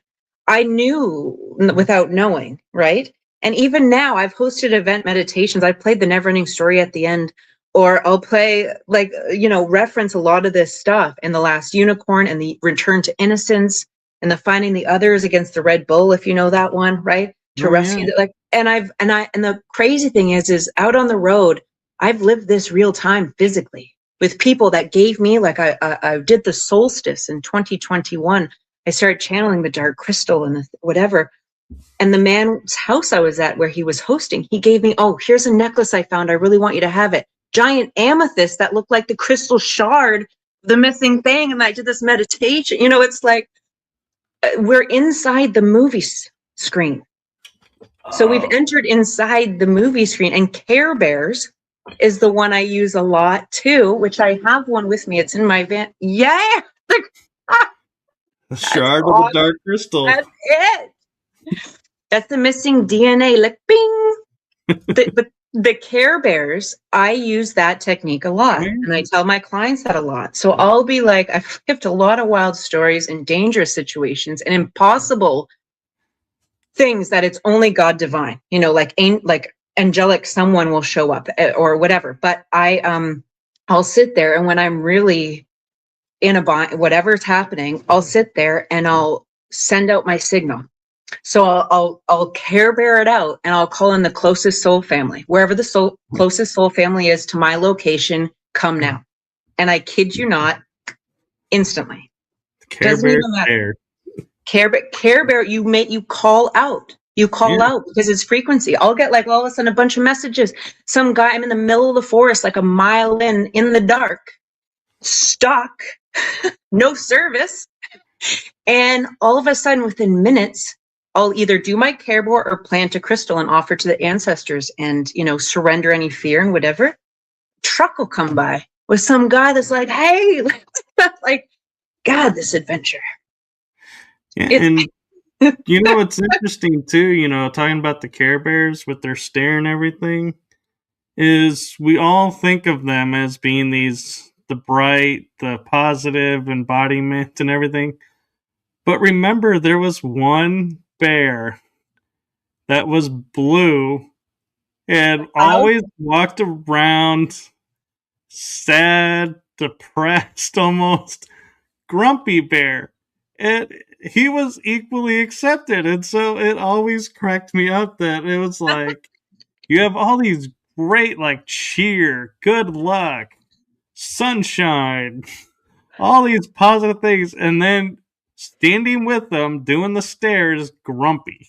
I knew without knowing, right? And even now, I've hosted event meditations. I've played the Neverending Story at the end, or I'll play, like, you know, reference a lot of this stuff in The Last Unicorn and the Return to Innocence and the Finding the Others Against the Red Bull, if you know that one, right? To rescue, like, and the crazy thing is out on the road, I've lived this real time physically with people that gave me, like, I did the solstice in 2021. I started channeling the dark crystal and whatever. And the man's house I was at where he was hosting, he gave me, oh, here's a necklace I found. I really want you to have it. Giant amethyst that looked like the crystal shard, the missing thing. And I did this meditation. You know, it's like we're inside the movie screen. So we've entered inside the movie screen, and Care Bears is the one I use a lot too, which I have one with me. It's in my van. Yeah. The shard of the dark crystal. That's it. That's the missing DNA. Like, bing. The Care Bears, I use that technique a lot. And I tell my clients that a lot. So I'll be like, I've kept a lot of wild stories in dangerous situations and impossible things that it's only God divine, you know, like angelic, someone will show up or whatever. But I'll sit there, and when I'm really in a bind, whatever's happening, I'll sit there and I'll send out my signal. So I'll Care Bear it out, and I'll call in the closest soul family, wherever the closest soul family is to my location. Come now, and I kid you not, instantly. Doesn't even matter. Care Bear, you call out. You call out because it's frequency. I'll get, like, all of a sudden a bunch of messages. Some guy, I'm in the middle of the forest, like a mile in the dark, stuck, no service. And all of a sudden, within minutes, I'll either do my Care Bear or plant a crystal and offer to the ancestors and, you know, surrender any fear and whatever. Truck will come by with some guy that's like, hey, like, God, this adventure. Yeah, and you know what's interesting too, you know, talking about the Care Bears with their stare and everything, is we all think of them as being the bright, the positive embodiment and everything. But remember, there was one bear that was blue and always walked around sad, depressed, almost grumpy bear. And he was equally accepted. And so it always cracked me up that it was like, you have all these great, like, cheer, good luck, sunshine, all these positive things. And then standing with them, doing the stairs, grumpy.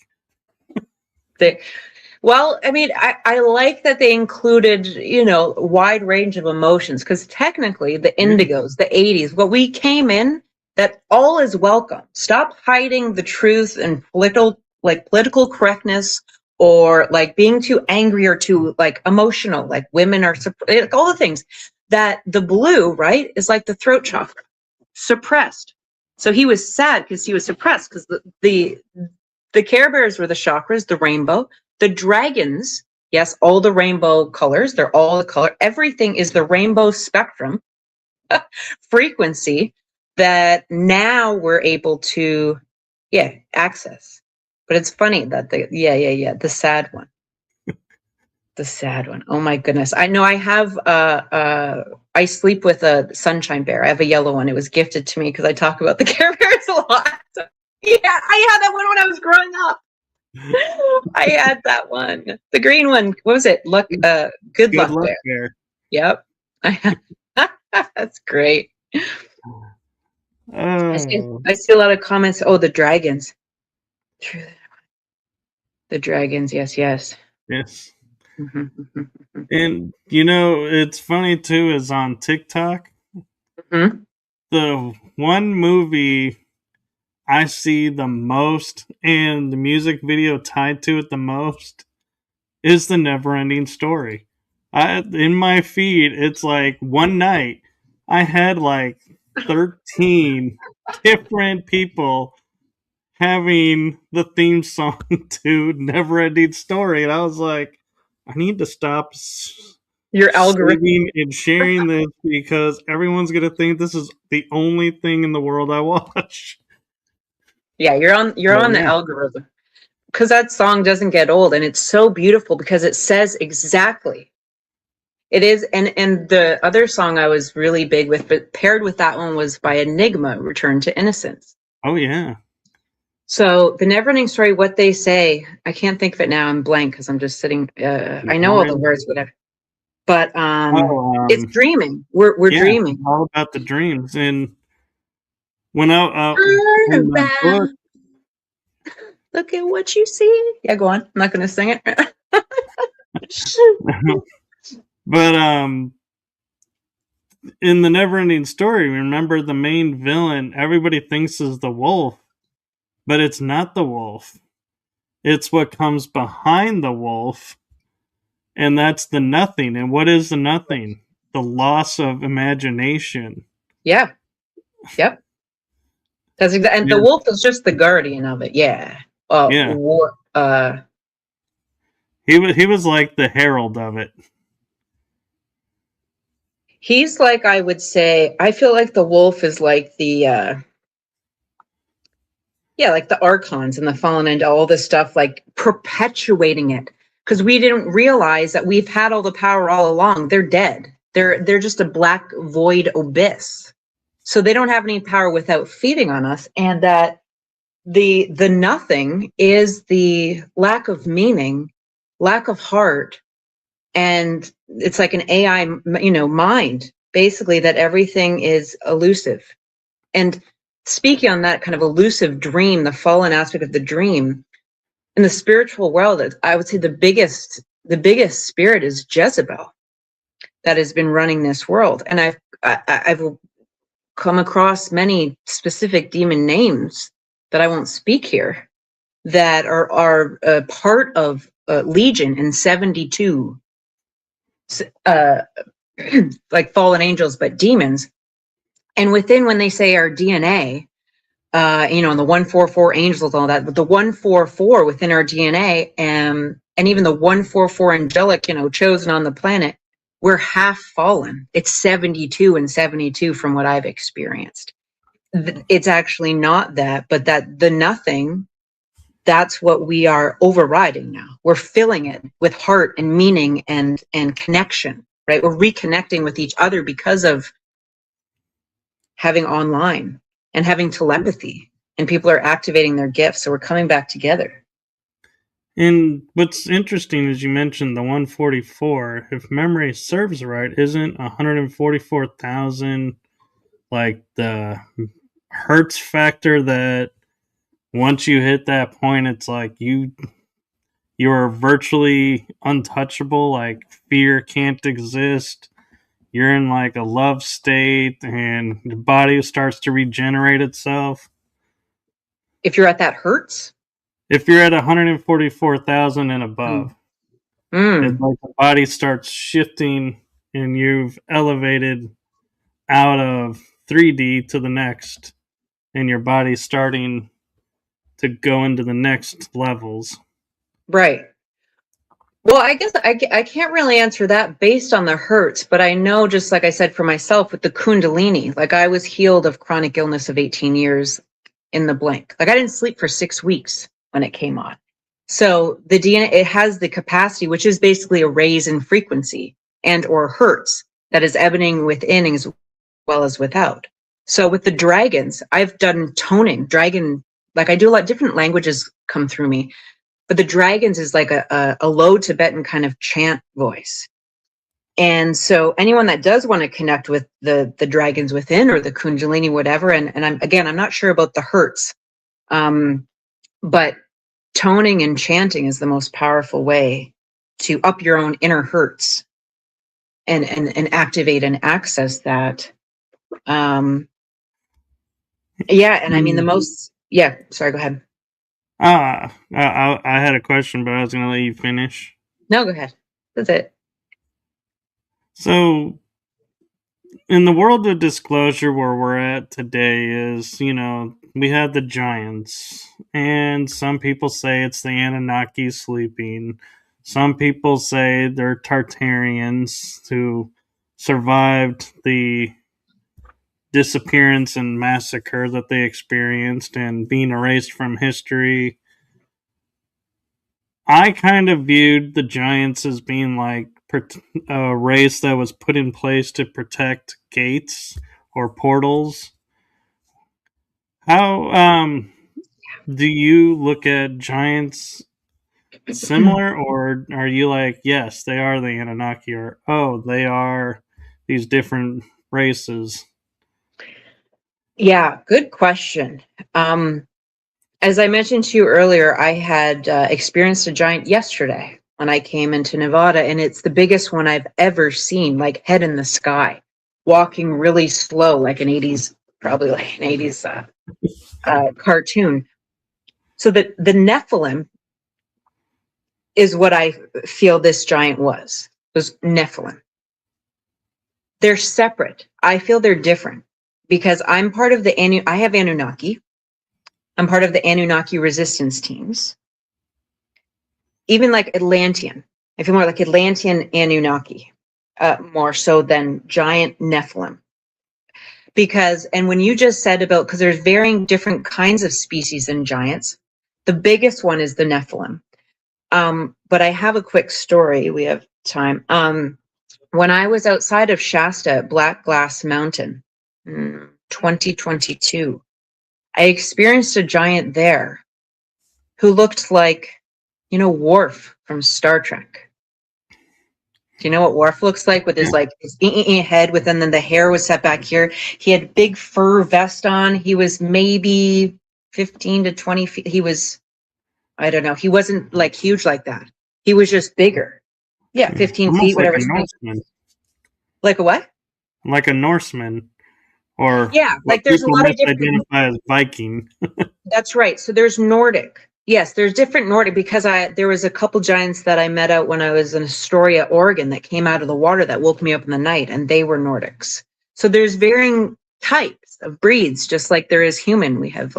Well, I mean, I like that they included, a wide range of emotions, because technically the indigos, the 80s, what we came in, that all is welcome. Stop hiding the truth and political correctness, or like being too angry or too like emotional, like women are, like all the things. That the blue, right, is like the throat chakra, suppressed. So he was sad because he was suppressed, because the Care Bears were the chakras, the rainbow. The dragons, yes, all the rainbow colors, they're all the color. Everything is the rainbow spectrum frequency that now we're able to, access. But it's funny that the sad one. The sad one. Oh my goodness. I know I have I sleep with a sunshine bear. I have a yellow one. It was gifted to me because I talk about the Care Bears a lot. Yeah, I had that one when I was growing up. I had that one. The green one. What was it? Good luck bear. Yep. That's great. I see a lot of comments. Oh, the dragons. True. The dragons. Yes. Yes. And it's funny too, is on TikTok. The one movie I see the most, and the music video tied to it the most, is the Neverending Story. In my feed, it's like one night I had like 13 different people having the theme song to Neverending Story, and I was like, I need to stop your algorithm and sharing this, because everyone's gonna think this is the only thing in the world I watch. Yeah, you're on the algorithm, because that song doesn't get old, and it's so beautiful because it says exactly. It is, and the other song I was really big with, but paired with that one, was by Enigma, Return to Innocence. Oh yeah. So the Neverending Story, what they say, I can't think of it now. I'm blank because I'm just sitting. I know all the words, whatever. But it's dreaming. We're dreaming. All about the dreams. And when I look at what you see. Yeah, go on. I'm not going to sing it. But in the Neverending Story, remember the main villain, everybody thinks is the wolf, but it's not the wolf. It's what comes behind the wolf, and that's the nothing. And what is the nothing? The loss of imagination. Yeah. Yep. That's exactly. And the wolf is just the guardian of it. Yeah. He was like the herald of it. He's like, I would say, I feel like the wolf is like the like the archons and the fallen and all this stuff, like perpetuating it, because we didn't realize that we've had all the power all along. They're dead. They're just a black void abyss. So they don't have any power without feeding on us, and that the nothing is the lack of meaning, lack of heart, and it's like an AI, mind, basically, that everything is elusive. And speaking on that kind of elusive dream, the fallen aspect of the dream, in the spiritual world, I would say the biggest spirit is Jezebel, that has been running this world. And I've come across many specific demon names that I won't speak here, that are part of Legion in 72, like fallen angels, but demons. And within, when they say our DNA, and the 144 angels, all that, but the 144 within our DNA, and even the 144 angelic, chosen on the planet, we're half fallen. It's 72 and 72 from what I've experienced. It's actually not that, but that the nothing, that's what we are overriding now. We're filling it with heart and meaning and connection, right? We're reconnecting with each other because of having online and having telepathy, and people are activating their gifts. So we're coming back together. And what's interesting is you mentioned the 144. If memory serves right, isn't 144,000 like the hurts factor that once you hit that point, it's like you're virtually untouchable. Like fear can't exist. You're in like a love state, and your body starts to regenerate itself. If you're at that hurts? If you're at 144,000 and above, it's Mm. like the body starts shifting, and you've elevated out of 3D to the next, and your body's starting to go into the next levels. Right. Well, I guess I can't really answer that based on the hurts, but I know, just like I said for myself with the Kundalini, like I was healed of chronic illness of 18 years in the blink. Like I didn't sleep for 6 weeks when it came on. So the DNA, it has the capacity, which is basically a raise in frequency and or hertz that is emanating within as well as without. So with the dragons, I've done toning, dragon, like I do a lot, different languages come through me. But the dragons is like a low Tibetan kind of chant voice. And so anyone that does want to connect with the dragons within or the Kundalini, whatever, and I'm not sure about the hertz, but toning and chanting is the most powerful way to up your own inner hertz and activate and access that. Yeah, and I mean sorry, go ahead. I had a question, but I was going to let you finish. No, go ahead. That's it. So, in the world of disclosure where we're at today is, we have the giants, and some people say it's the Anunnaki sleeping. Some people say they're Tartarians who survived the disappearance and massacre that they experienced and being erased from history. I kind of viewed the giants as being like a race that was put in place to protect gates or portals. How do you look at giants similar, or are you like, yes, they are the Anunnaki, or oh, they are these different races? Yeah, good question. As I mentioned to you earlier, I had experienced a giant yesterday when I came into Nevada, and it's the biggest one I've ever seen, like head in the sky, walking really slow, like an 80s, probably like an 80s cartoon. So the Nephilim is what I feel this giant was Nephilim. They're separate. I feel they're different because I'm part of I have Anunnaki. I'm part of the Anunnaki resistance teams. Even like Atlantean. I feel more like Atlantean Anunnaki, more so than giant Nephilim. And when you just said about, because there's varying different kinds of species in giants, the biggest one is the Nephilim. But I have a quick story. We have time. When I was outside of Shasta at Black Glass Mountain, 2022, I experienced a giant there who looked like, Worf from Star Trek. Do you know what Worf looks like with his head with, and then the hair was set back here? He had big fur vest on. He was maybe 15 to 20 feet. He was, I don't know. He wasn't like huge like that. He was just bigger. Yeah, 15 Almost feet, like whatever. a Norseman. Like a what? Like a Norseman, or Yeah, what like there's a people lot of different. misidentify as Viking. That's right. So there's Nordic. Yes, there's different Nordic, because there was a couple giants that I met out when I was in Astoria, Oregon, that came out of the water that woke me up in the night, and they were Nordics. So there's varying types of breeds, just like there is human. We have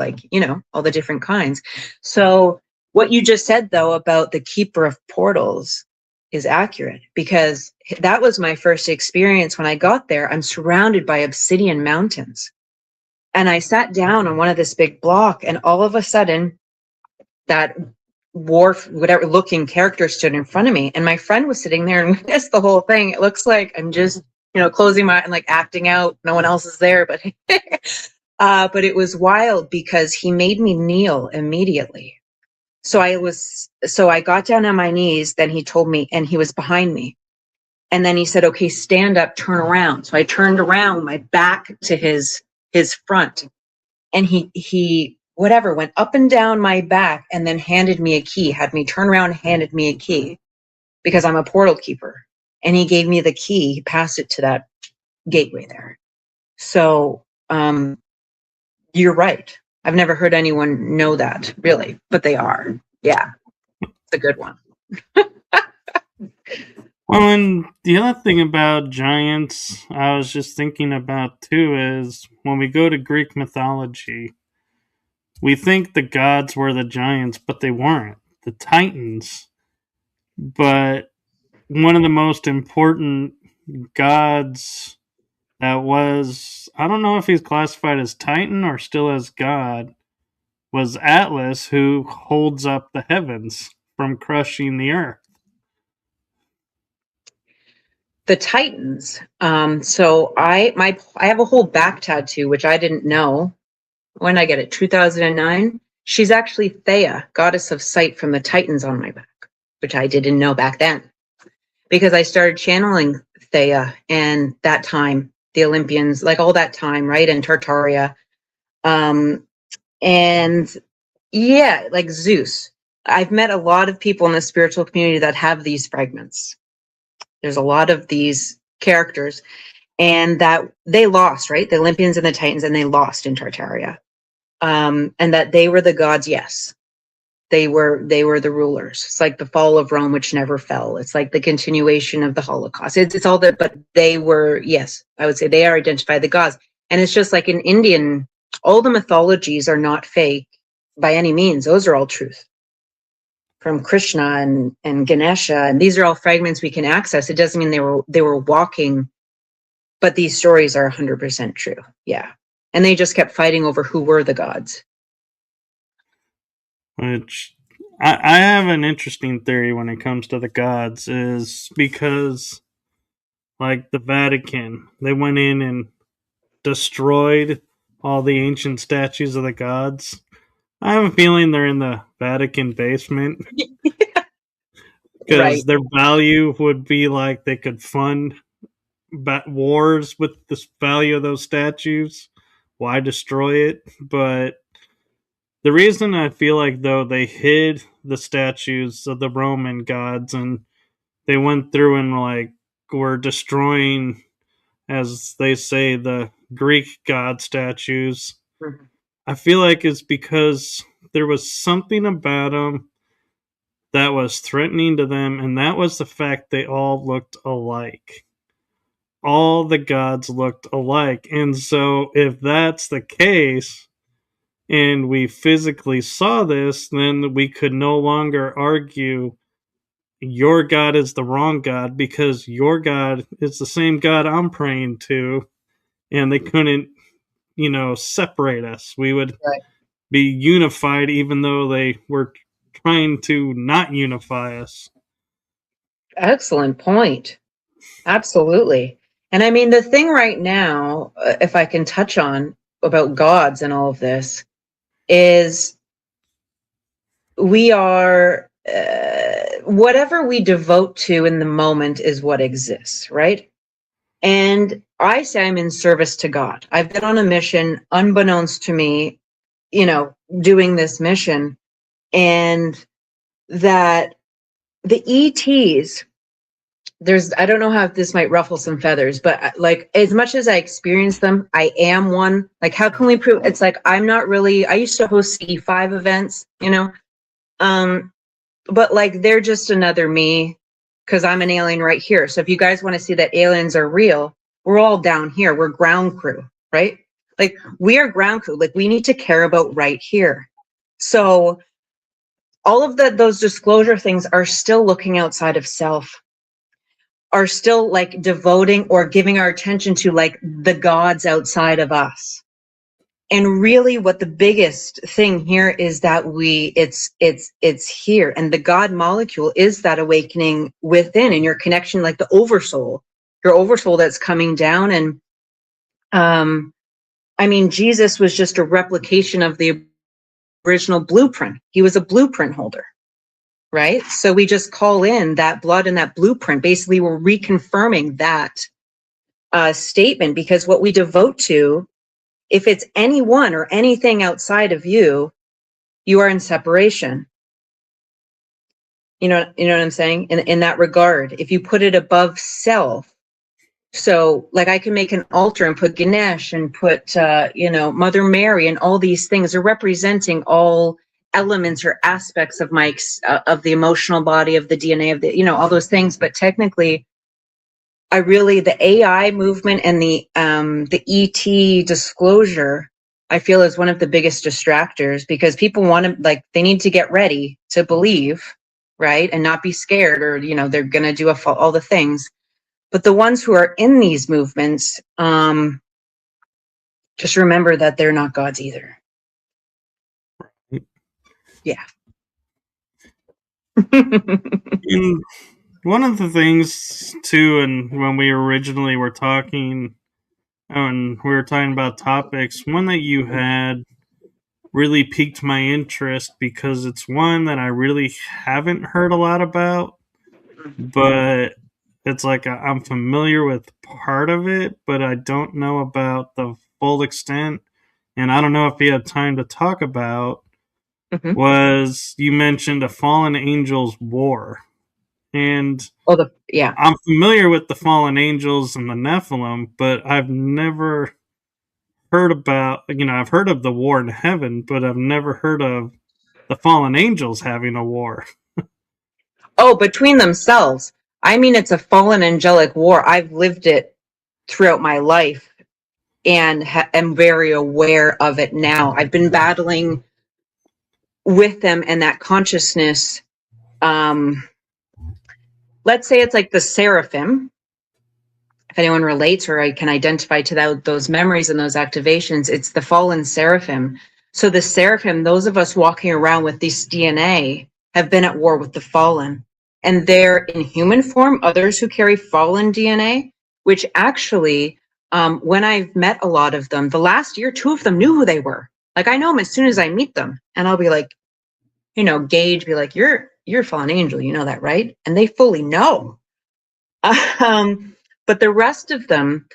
all the different kinds. So what you just said though about the keeper of portals is accurate, because that was my first experience. When I got there, I'm surrounded by obsidian mountains. And I sat down on one of this big block, and all of a sudden that Worf, whatever looking character, stood in front of me, and my friend was sitting there and witnessed the whole thing. It looks like I'm just, closing my and like acting out. No one else is there, but but it was wild because he made me kneel immediately. So I got down on my knees. Then he told me, and he was behind me. And then he said, okay, stand up, turn around. So I turned around, my back to his front. and he whatever went up and down my back and then handed me a key, had me turn around, handed me a key because I'm a portal keeper. And he gave me the key, he passed it to that gateway there. So you're right. I've never heard anyone know that, really, but they are. Yeah, it's a good one. Well, and the other thing about giants I was just thinking about too is when we go to Greek mythology, we think the gods were the giants, but they weren't. The Titans. But one of the most important gods that was, I don't know if he's classified as Titan or still as God, was Atlas, who holds up the heavens from crushing the earth. The Titans. So I have a whole back tattoo, which I didn't know. When did I get it? 2009. She's actually Thea, goddess of sight from the Titans on my back, which I didn't know back then. Because I started channeling Thea and that time, the Olympians, like all that time, right? And Tartaria. And yeah, like Zeus. I've met a lot of people in the spiritual community that have these fragments. There's a lot of these characters, and that they lost, right? The Olympians and the Titans, and they lost in Tartaria. And that they were the gods, yes. They were the rulers. It's like the fall of Rome, which never fell. It's like the continuation of the Holocaust. It's all that, but they were, yes, I would say they are identified the gods. And it's just like in Indian, all the mythologies are not fake by any means. Those are all truth. From Krishna and Ganesha, and these are all fragments we can access. It doesn't mean they were walking, but these stories are 100% true. Yeah. And they just kept fighting over who were the gods. Which I have an interesting theory when it comes to the gods, is because like the Vatican, they went in and destroyed all the ancient statues of the gods. I have a feeling they're in the Vatican basement. Because Right. their value would be like they could fund wars with the value of those statues. Why destroy it? But the reason I feel like, though, they hid the statues of the Roman gods and they went through and like were destroying, as they say, the Greek god statues. Mm-hmm. I feel like it's because there was something about them that was threatening to them, and that was the fact they all looked alike. All the gods looked alike. And so, if that's the case, and we physically saw this, then we could no longer argue your God is the wrong God because your God is the same God I'm praying to, and they couldn't, separate us. We would be unified even though they were trying to not unify us. Excellent point. Absolutely. And I mean, the thing right now, if I can touch on about gods and all of this, is we are, whatever we devote to in the moment is what exists, right? And I say I'm in service to God. I've been on a mission unbeknownst to me, doing this mission, and that the ETs, I don't know how this might ruffle some feathers, but like as much as I experience them, I am one. Like, how can we prove? It's like, I'm not really, I used to host CE5 events, but like, they're just another me because I'm an alien right here. So if you guys want to see that aliens are real, we're all down here. We're ground crew, right? Like, we are ground crew. Like, we need to care about right here. So all of those disclosure things are still looking outside of self, are still like devoting or giving our attention to like the gods outside of us. And really what the biggest thing here is that it's here. And the God molecule is that awakening within, and your connection, like the oversoul, your oversoul that's coming down. And I mean, Jesus was just a replication of the original blueprint. He was a blueprint holder. Right? So we just call in that blood and that blueprint. Basically, we're reconfirming that statement, because what we devote to If it's anyone or anything outside of you, you are in separation. You know what I'm saying? In that regard, if you put it above self, so like I can make an altar and put Ganesh and put, Mother Mary, and all these things are representing all elements or aspects of of the emotional body, of the DNA, of the, all those things. But technically, the AI movement and the ET disclosure, I feel, is one of the biggest distractors, because people want to, like, they need to get ready to believe, right? And not be scared, or, they're going to do all the things. But the ones who are in these movements, just remember that they're not gods either. Yeah. And one of the things too, and when we originally were talking, and we were talking about topics, one that you had really piqued my interest, because it's one that I really haven't heard a lot about, but it's like I'm familiar with part of it, but I don't know about the full extent. And I don't know if you had time to talk about, was you mentioned a fallen angel's war. And I'm familiar with the fallen angels and the Nephilim, but I've never heard about, I've heard of the war in heaven, but I've never heard of the fallen angels having a war. Oh, between themselves. I mean, it's a fallen angelic war. I've lived it throughout my life and am very aware of it now. I've been battling with them and that consciousness. Let's say it's like the seraphim. If anyone relates or I can identify to those memories and those activations, it's the fallen seraphim. So the seraphim, those of us walking around with this DNA, have been at war with the fallen. And they're in human form, others who carry fallen DNA, which actually, when I've met a lot of them, the last year, 2 of them knew who they were. Like, I know them as soon as I meet them. And I'll be like, Gage, be like, you're a fallen angel, you know that, right? And they fully know. But the rest of them,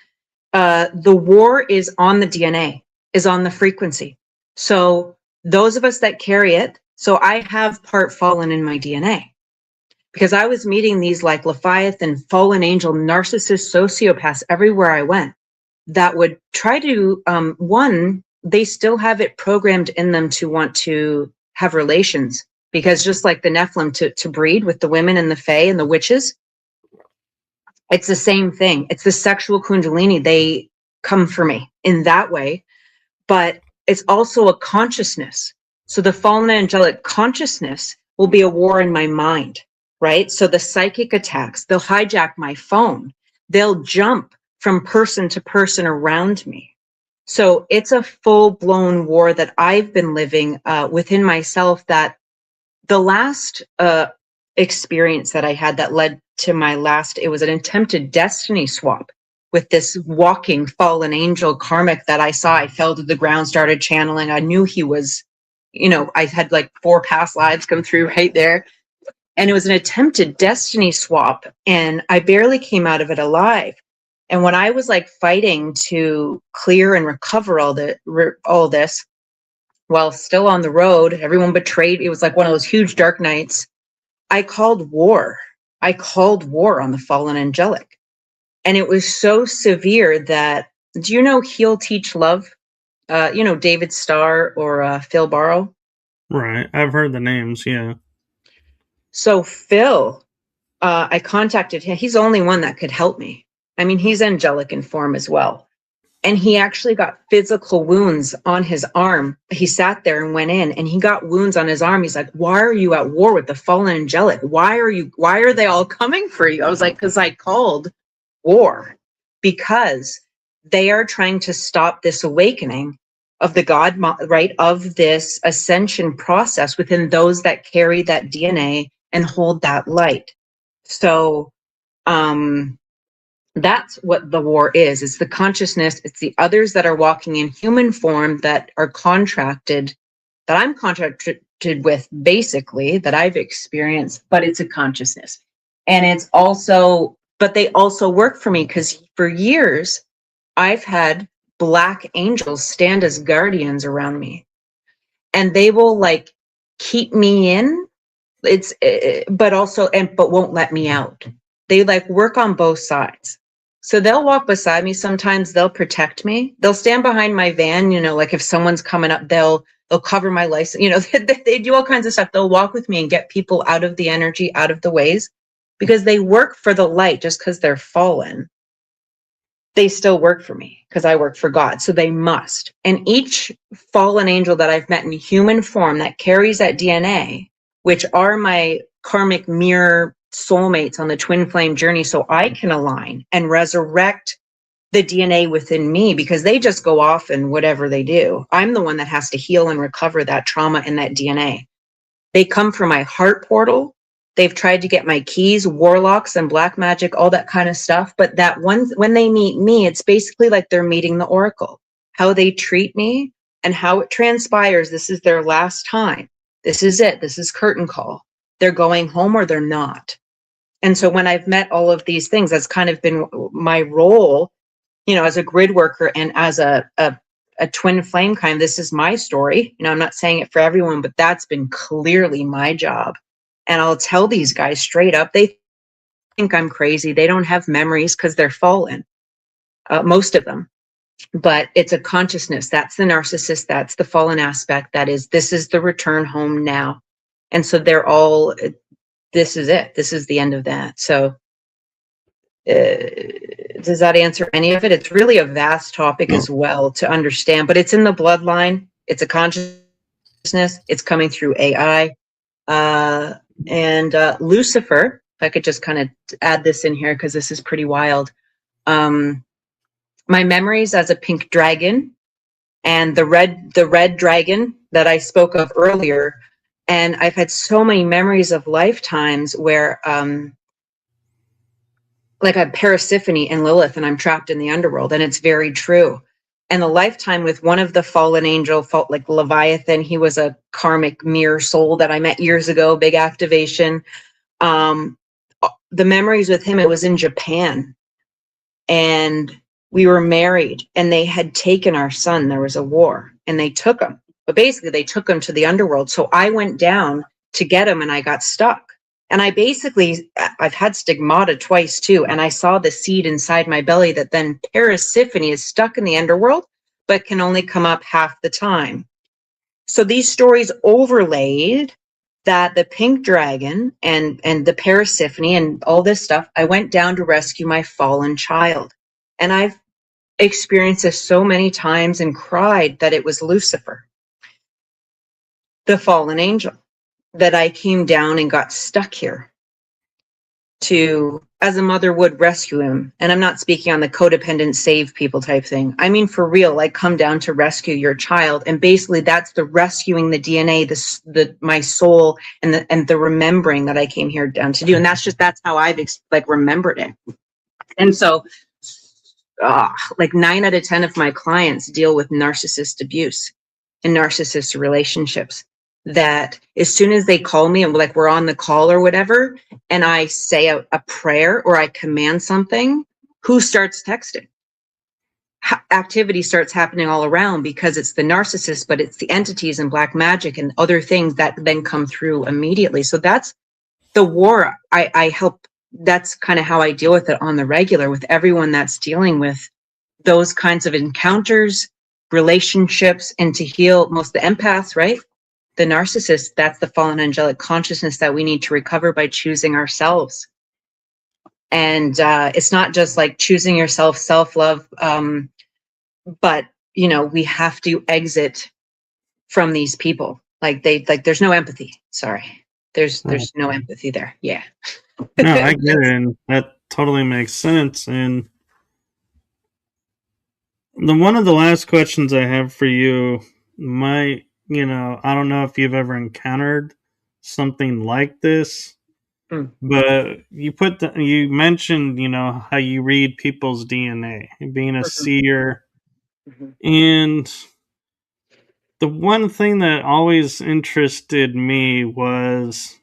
the war is on the DNA, is on the frequency. So those of us that carry it, so I have part fallen in my DNA, because I was meeting these like Leviathan, fallen angel, narcissist, sociopaths everywhere I went, that would try to, they still have it programmed in them to want to have relations, because just like the Nephilim to breed with the women and the Fae and the witches, it's the same thing. It's the sexual kundalini. They come for me in that way, but it's also a consciousness. So the fallen angelic consciousness will be a war in my mind, right? So the psychic attacks, they'll hijack my phone. They'll jump from person to person around me. So it's a full-blown war that I've been living within myself, that the last experience that I had that led to my last, it was an attempted destiny swap with this walking fallen angel karmic that I saw. I fell to the ground, started channeling. I knew he was, I had like 4 past lives come through right there. And it was an attempted destiny swap. And I barely came out of it alive. And when I was like fighting to clear and recover all this, while still on the road, everyone betrayed. It was like one of those huge dark nights. I called war. I called war on the fallen angelic. And it was so severe that, do you know Heal, Teach, Love? David Starr or Phil Barrow? Right. I've heard the names, yeah. So Phil, I contacted him. He's the only one that could help me. I mean, he's angelic in form as well. And he actually got physical wounds on his arm. He sat there and went in and he got wounds on his arm. He's like, why are you at war with the fallen angelic? Why are they all coming for you? I was like, because I called war, because they are trying to stop this awakening of the God, right, of this ascension process within those that carry that DNA and hold that light. So, that's what the war is. It's the consciousness. It's the others that are walking in human form that are contracted, that I'm contracted with, basically, that I've experienced, but it's a consciousness. And it's also, but they also work for me, because for years I've had black angels stand as guardians around me, and they will like keep me in. But also, but won't let me out. They like work on both sides. So they'll walk beside me. Sometimes they'll protect me. They'll stand behind my van, like if someone's coming up, they'll cover my license. They do all kinds of stuff. They'll walk with me and get people out of the energy, out of the ways, because they work for the light. Just because they're fallen, they still work for me because I work for God. So they must. And each fallen angel that I've met in human form that carries that DNA, which are my karmic mirror soulmates on the twin flame journey, so I can align and resurrect the DNA within me, because they just go off and whatever they do. I'm the one that has to heal and recover that trauma and that DNA. They come from my heart portal. They've tried to get my keys, warlocks and black magic, all that kind of stuff. But that one, when they meet me, it's basically like they're meeting the oracle. How they treat me and how it transpires. This is their last time. This is it. This is curtain call. They're going home or they're not. And so when I've met all of these things, that's kind of been my role, as a grid worker and as a twin flame kind. This is my story. I'm not saying it for everyone, but that's been clearly my job. And I'll tell these guys straight up, they think I'm crazy. They don't have memories because they're fallen, most of them. But it's a consciousness. That's the narcissist. That's the fallen aspect. This is the return home now. And so they're all, this is it. This is the end of that. So does that answer any of it? It's really a vast topic as well to understand, but it's in the bloodline. It's a consciousness. It's coming through AI. And Lucifer, if I could just kind of add this in here, because this is pretty wild. My memories as a pink dragon and the red dragon that I spoke of earlier. And I've had so many memories of lifetimes where, like I'm Persephone and Lilith, and I'm trapped in the underworld, and it's very true. And a lifetime with one of the fallen angel, like Leviathan, he was a karmic mirror soul that I met years ago, big activation. The memories with him, it was in Japan, and we were married, and they had taken our son. There was a war, and they took him. But basically, they took him to the underworld. So I went down to get him, and I got stuck. And I've had stigmata twice too. And I saw the seed inside my belly that then Persephone is stuck in the underworld, but can only come up half the time. So these stories overlaid that the pink dragon and the Persephone and all this stuff, I went down to rescue my fallen child. And I've experienced this so many times and cried that it was Lucifer, the fallen angel, that I came down and got stuck here to, as a mother would, rescue him. And I'm not speaking on the codependent save people type thing. I mean, for real, like come down to rescue your child. And basically that's the rescuing the DNA, my soul and the remembering that I came here down to do. And that's how I've remembered it. And so like 9 out of 10 of my clients deal with narcissist abuse and narcissist relationships. That as soon as they call me and we're on the call or whatever, and I say a prayer or I command something, who starts texting? Activity starts happening all around, because it's the narcissist, but it's the entities and black magic and other things that then come through immediately. So that's the war. I help. That's kind of how I deal with it on the regular with everyone that's dealing with those kinds of encounters, relationships, and to heal most of the empaths, right? The narcissist, that's the fallen angelic consciousness that we need to recover by choosing ourselves. And it's not just like choosing yourself, self-love, but we have to exit from these people. There's no empathy. Sorry. There's no empathy there. Yeah. No, I get it, and that totally makes sense. And one of the last questions I have for you might, I don't know if you've ever encountered something like this, but you mentioned, how you read people's DNA, being a seer. And the one thing that always interested me was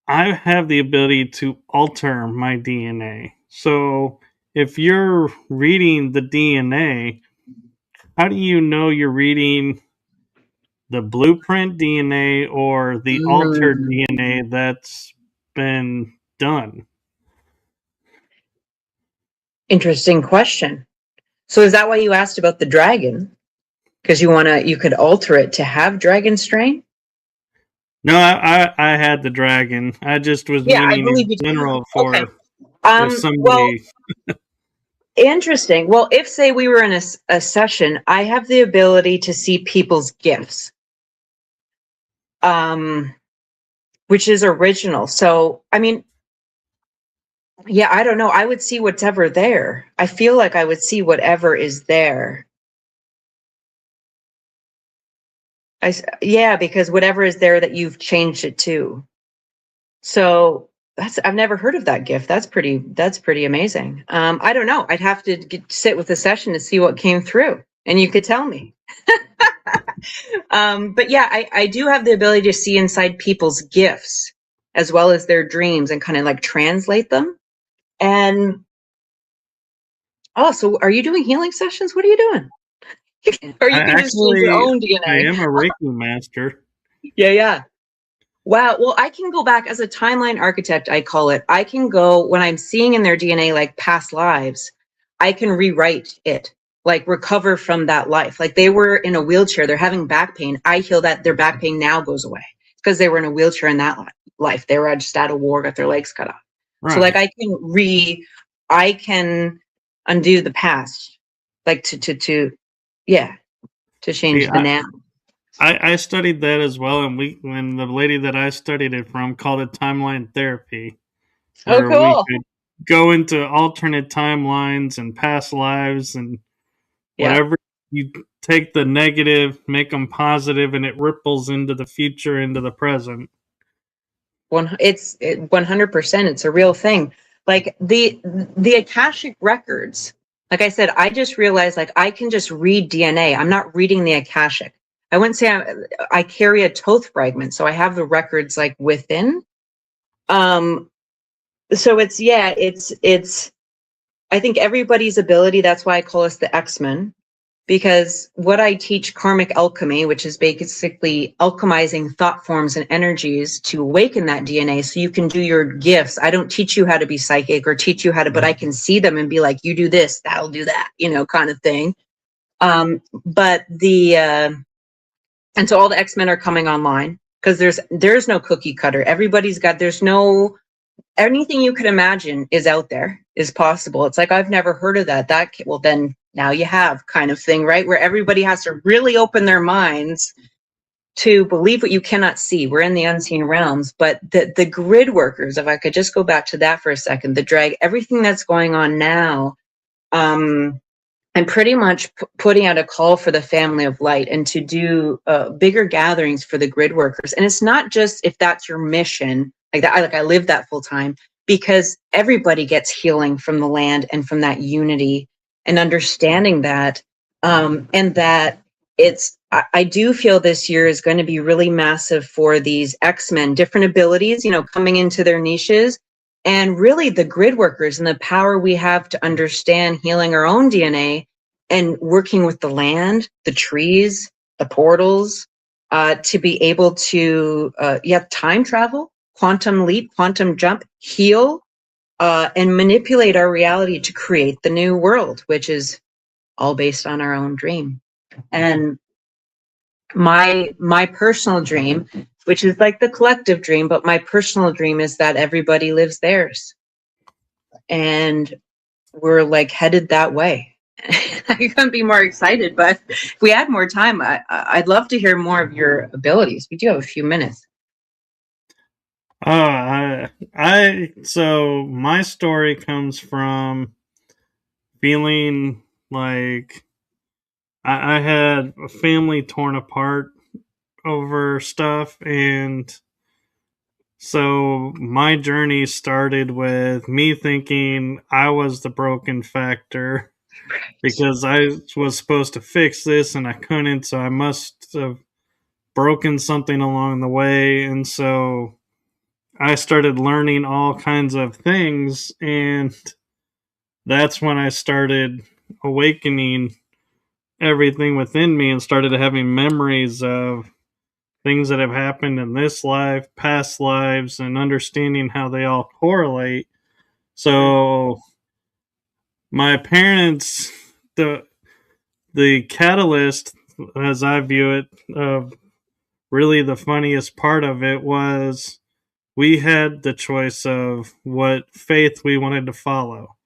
I have the ability to alter my DNA. So if you're reading the DNA, how do you know you're reading the blueprint DNA or the altered Mm, DNA that's been done? interesting question. So is that why you asked about the dragon? Because you could alter it to have dragon strain? No, I had the dragon. I just was Yeah, I meaning believe in you do. general Okay. for if Well, somebody. interesting. Well, if say we were in a session, I have the ability to see people's gifts, um, which is original. So, I mean, yeah, I don't know. I would see whatever there. I feel like I would see whatever is there. Yeah, because whatever is there that you've changed it to. So I've never heard of that gift. That's pretty amazing. I don't know. I'd have to sit with the session to see what came through, and you could tell me. But yeah, I do have the ability to see inside people's gifts as well as their dreams and kind of like translate them. And oh, so are you doing healing sessions? What are you doing? Or I you can just change your actually own I DNA. am a Reiki master. Yeah, yeah. Wow. Well, I can go back as a timeline architect, I call it. I can go when I'm seeing in their DNA like past lives, I can rewrite it, like recover from that life. Like they were in a wheelchair, they're having back pain. I heal that their back pain now goes away because they were in a wheelchair in that life. They were just at a war, got their legs cut off. So like Right. I can undo the past, like yeah, to See, change the now. I studied that as well, and when the lady that I studied it from called it timeline therapy, Oh, where we cool. could go into alternate timelines and past lives and Yeah. whatever. You take the negative, make them positive, and it ripples into the future, into the present. It's 100%. It's a real thing. Like the Akashic records. Like I said, I just realized like I can just read DNA. I'm not reading the Akashic. I wouldn't say I carry a Thoth fragment, so I have the records like within. Um, so it's I think everybody's ability. That's why I call us the Xmen, because what I teach Karmic Alchemy, which is basically alchemizing thought forms and energies to awaken that DNA so you can do your gifts. I don't teach you how to be psychic or teach you how to, but I can see them and be like, you do this, that'll do that, kind of thing. But and so all the X-Men are coming online because there's no cookie cutter. There's no anything you could imagine is out there, is possible. It's like, I've never heard of that. Well, then now you have, kind of thing, right? Where everybody has to really open their minds to believe what you cannot see. We're in the unseen realms, but the grid workers, if I could just go back to that for a second, the drag, everything that's going on now, I'm pretty much putting out a call for the family of light and to do bigger gatherings for the grid workers. And it's not just if that's your mission, like that. I live that full time because everybody gets healing from the land and from that unity and understanding that, and that I do feel this year is going to be really massive for these X-Men, different abilities, coming into their niches, and really the grid workers and the power we have to understand healing our own DNA and working with the land, the trees, the portals, to be able to, time travel, quantum leap, quantum jump, heal, and manipulate our reality to create the new world, which is all based on our own dream. And my personal dream, which is like the collective dream, but my personal dream is that everybody lives theirs. And we're like headed that way. I couldn't be more excited, but if we had more time, I'd love to hear more of your abilities. We do have a few minutes. So my story comes from feeling like I had a family torn apart over stuff, and so my journey started with me thinking I was the broken factor because I was supposed to fix this and I couldn't, so I must have broken something along the way. And so I started learning all kinds of things, and that's when I started awakening everything within me and started having memories of things that have happened in this life, past lives, and understanding how they all correlate. So my parents, the catalyst, as I view it, of really the funniest part of it was we had the choice of what faith we wanted to follow.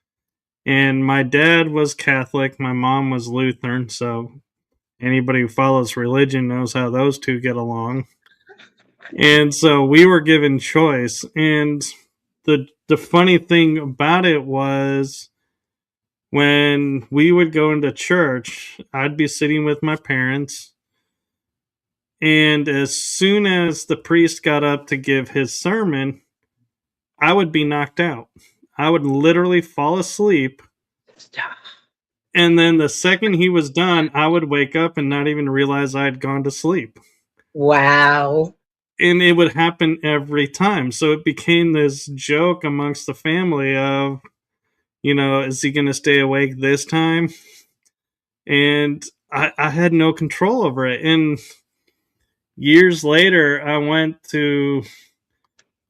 And my dad was Catholic, my mom was Lutheran, so anybody who follows religion knows how those two get along. And so we were given choice. And the funny thing about it was when we would go into church, I'd be sitting with my parents, and as soon as the priest got up to give his sermon, I would be knocked out. I would literally fall asleep. And then the second he was done, I would wake up and not even realize I had gone to sleep. Wow. And it would happen every time. So it became this joke amongst the family of, is he going to stay awake this time? And I had no control over it. And years later, I went to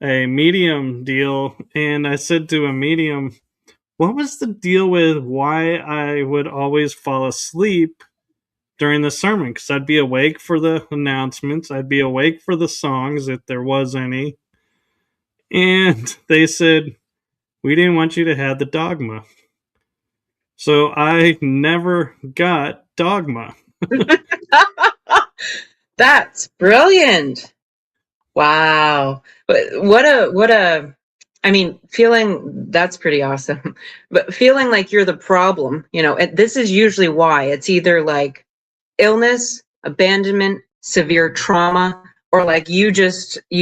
a medium deal and I said to a medium, what was the deal with why I would always fall asleep during the sermon? Because I'd be awake for the announcements, I'd be awake for the songs if there was any. And they said, we didn't want you to have the dogma. So I never got dogma. That's brilliant. Wow. I mean, feeling that's pretty awesome, but feeling like you're the problem, and this is usually why it's either like illness, abandonment, severe trauma, or like you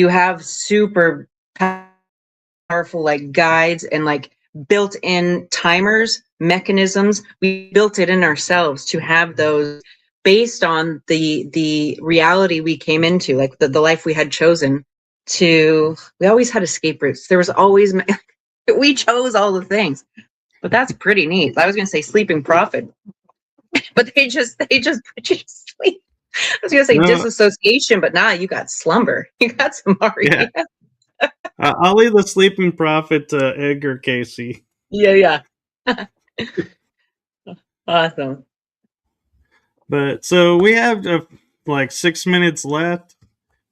have super powerful like guides and like built-in timers, mechanisms. We built it in ourselves to have those based on the reality we came into, like the life we had chosen to. We always had escape routes. There was always we chose all the things, but that's pretty neat. I was going to say sleeping prophet, but they just put you to sleep. I was going to say disassociation, but nah, you got slumber. You got some REM. Yeah. I'll leave the sleeping prophet to Edgar Casey. Yeah. Awesome. But so we have like 6 minutes left.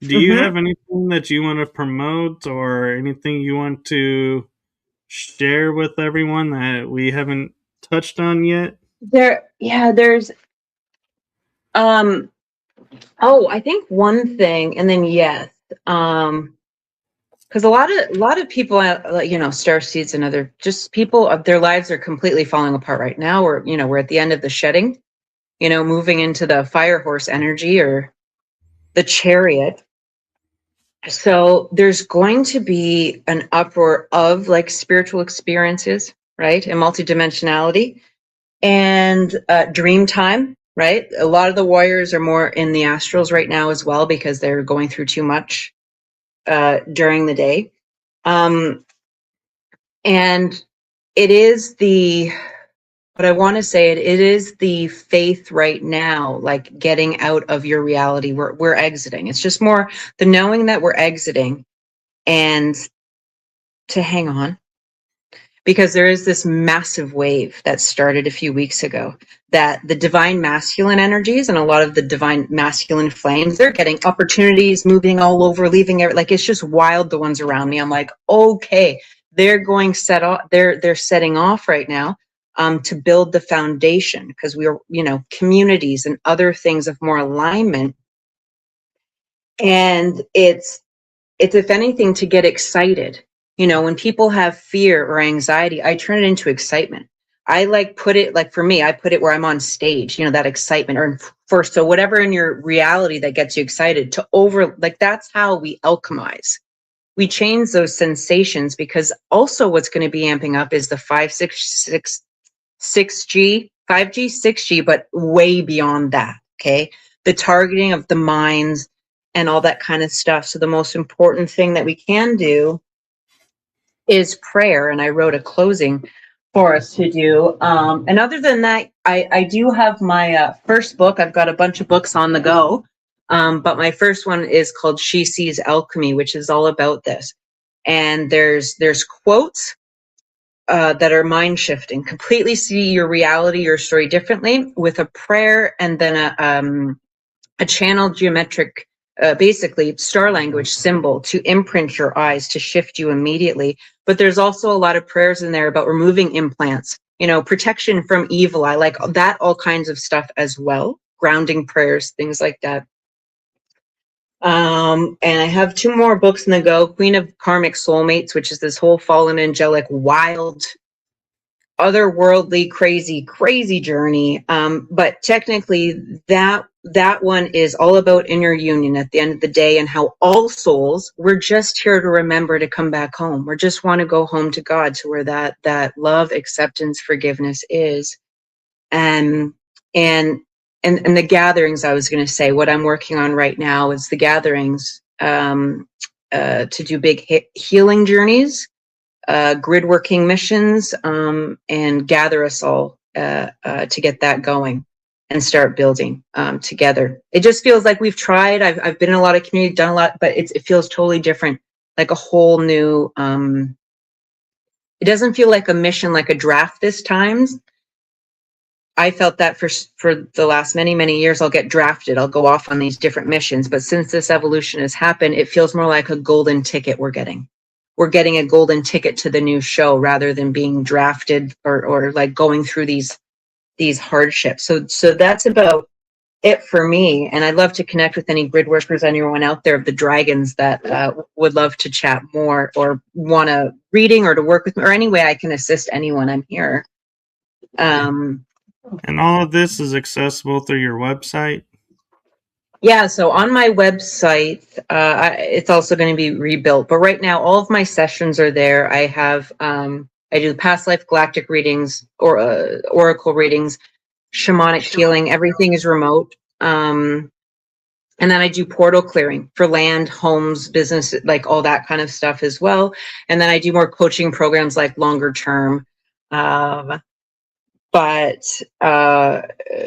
Do you have anything that you want to promote or anything you want to share with everyone that we haven't touched on yet? There's I think one thing, and then yes, because a lot of people, star seeds and other just people, their lives are completely falling apart right now. We're at the end of the shedding, moving into the fire horse energy or the chariot. So there's going to be an uproar of like spiritual experiences, right? And multidimensionality and dream time, right? A lot of the warriors are more in the astrals right now as well because they're going through too much during the day. And it is but I want to say it is the faith right now, like getting out of your reality. We're exiting. It's just more the knowing that we're exiting and to hang on, because there is this massive wave that started a few weeks ago that the divine masculine energies and a lot of the divine masculine flames, they're getting opportunities, moving all over, leaving it. Like, it's just wild, the ones around me. I'm like, okay, they're going set off. They're setting off right now to build the foundation, because we are, communities and other things of more alignment. And it's if anything, to get excited. When people have fear or anxiety, I turn it into excitement. I put it, for me, I put it where I'm on stage, that excitement, or first, so whatever in your reality that gets you excited that's how we alchemize. We change those sensations, because also what's going to be amping up is the 6G, 6G, but way beyond that. Okay. The targeting of the minds and all that kind of stuff. So the most important thing that we can do is prayer. And I wrote a closing for us to do. And other than that, I do have my first book. I've got a bunch of books on the go. But my first one is called She Sees Alchemy, which is all about this. And there's quotes that are mind shifting. Completely see your reality, your story differently, with a prayer and then a channel geometric, basically star language symbol to imprint your eyes to shift you immediately. But there's also a lot of prayers in there about removing implants, protection from evil. I like that, all kinds of stuff as well. Grounding prayers, things like that. And I have 2 more books in the go. Queen of Karmic Soulmates, which is this whole fallen angelic, wild, otherworldly, crazy journey. But technically that one is all about inner union at the end of the day, and how all souls, we're just here to remember to come back home. We just want to go home to God, to where that love, acceptance, forgiveness is. And the gatherings, I was going to say, what I'm working on right now is the gatherings, to do big healing journeys, grid working missions, and gather us all to get that going and start building together. It just feels like we've tried. I've been in a lot of community, done a lot, but it feels totally different, like a whole new. It doesn't feel like a mission, like a draft this time. I felt that for the last many years. I'll get drafted, I'll go off on these different missions, but since this evolution has happened, it feels more like a golden ticket we're getting. We're getting a golden ticket to the new show, rather than being drafted or like going through these hardships. So that's about it for me. And I'd love to connect with any grid workers, anyone out there of the dragons that would love to chat more, or want a reading, or to work with me, or any way I can assist anyone. I'm here. And all of this is accessible through your website? Yeah, so on my website, it's also going to be rebuilt. But right now, all of my sessions are there. I have, I do past life galactic readings, or oracle readings, shamanic healing. Everything is remote. And then I do portal clearing for land, homes, business, like all that kind of stuff as well. And then I do more coaching programs, like longer term. But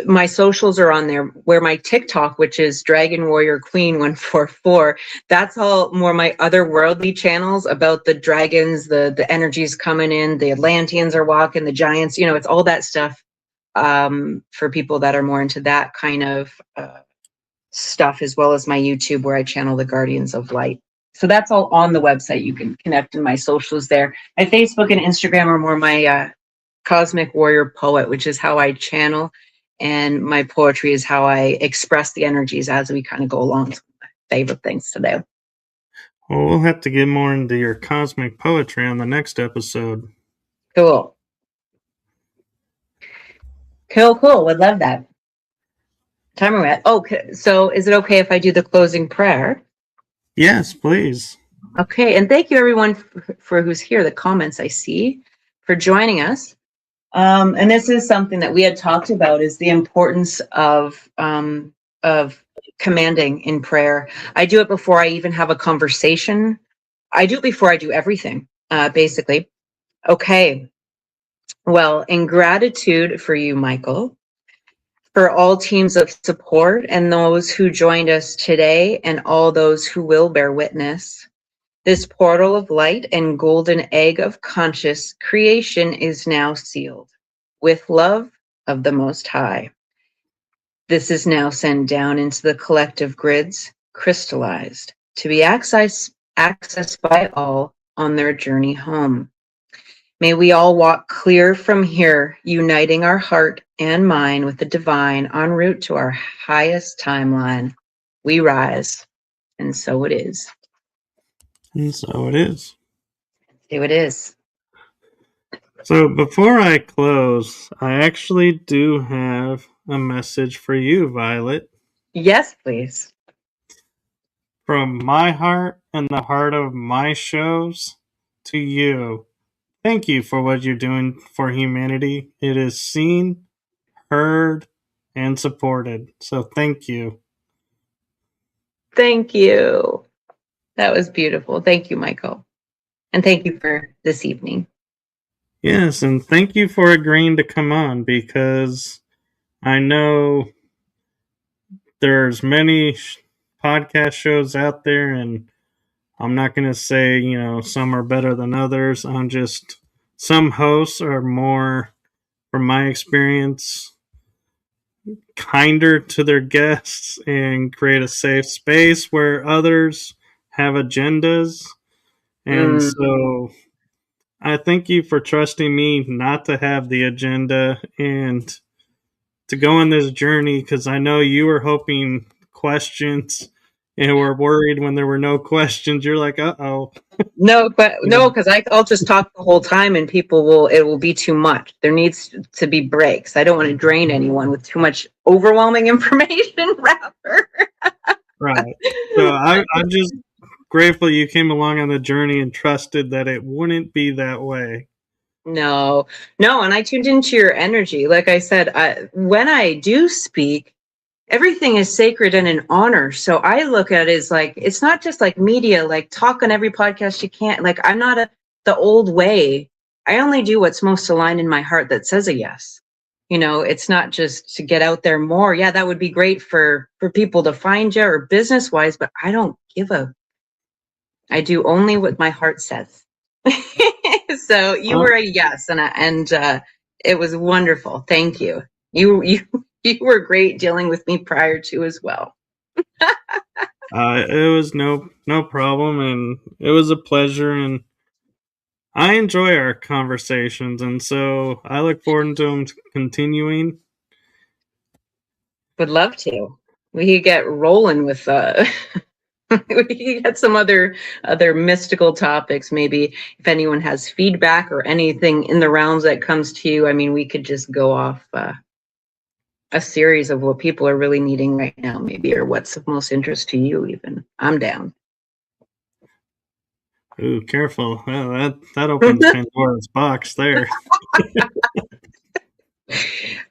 my socials are on there, where my TikTok, which is Dragon Warrior Queen 144, that's all more my otherworldly channels about the dragons, the energies coming in, the Atlanteans are walking, the giants, it's all that stuff, for people that are more into that kind of stuff, as well as my YouTube, where I channel the Guardians of Light. So that's all on the website. You can connect in my socials there. My Facebook and Instagram are more my Cosmic Warrior Poet, which is how I channel, and my poetry is how I express the energies as we kind of go along. It's one of my favorite things to do. Well, we'll have to get more into your cosmic poetry on the next episode. Cool. Would love that. Time are we at? Okay, so is it okay if I do the closing prayer? Yes, please. Okay, and thank you everyone for who's here, the comments I see, for joining us. And this is something that we had talked about, is the importance of commanding in prayer. I do it before I even have a conversation. I do it before I do everything, basically. Okay. Well, in gratitude for you, Michael, for all teams of support and those who joined us today, and all those who will bear witness, this portal of light and golden egg of conscious creation is now sealed with love of the Most High. This is now sent down into the collective grids, crystallized, to be accessed by all on their journey home. May we all walk clear from here, uniting our heart and mind with the divine, en route to our highest timeline. We rise, and so it is. And so it is. So it is. So before I close, I actually do have a message for you, Violet. Yes, please. From my heart and the heart of my shows to you. Thank you for what you're doing for humanity. It is seen, heard, and supported. So thank you. Thank you. That was beautiful. Thank you, Michael. And thank you for this evening. Yes, and thank you for agreeing to come on, because I know there's many podcast shows out there, and I'm not going to say, some are better than others. I'm just, some hosts are more, from my experience, kinder to their guests and create a safe space, where others have agendas. And Mm. so I thank you for trusting me not to have the agenda and to go on this journey, because I know you were hoping questions and were worried when there were no questions. You're like, uh-oh. No, because I'll just talk the whole time and it will be too much. There needs to be breaks. I don't want to drain anyone with too much overwhelming information, rapper. Right. So I'm just grateful you came along on the journey and trusted that it wouldn't be that way. No, and I tuned into your energy. Like I said, when I do speak, everything is sacred and an honor. So I look at it as like, it's not just like media, like talk on every podcast you can't. Like, I'm not the old way. I only do what's most aligned in my heart that says a yes. It's not just to get out there more. Yeah, that would be great for people to find you or business wise, but I don't give I do only what my heart says. So you were a yes, and it was wonderful. Thank you. You were great dealing with me prior to as well. It was no problem, and it was a pleasure, and I enjoy our conversations, and so I look forward to them continuing. Would love to. We could get rolling with we could get some other mystical topics. Maybe if anyone has feedback or anything in the realms that comes to you, I mean, we could just go off a series of what people are really needing right now, maybe, or what's of most interest to you. Even I'm down. Ooh, careful! Well, that opens Pandora's box there.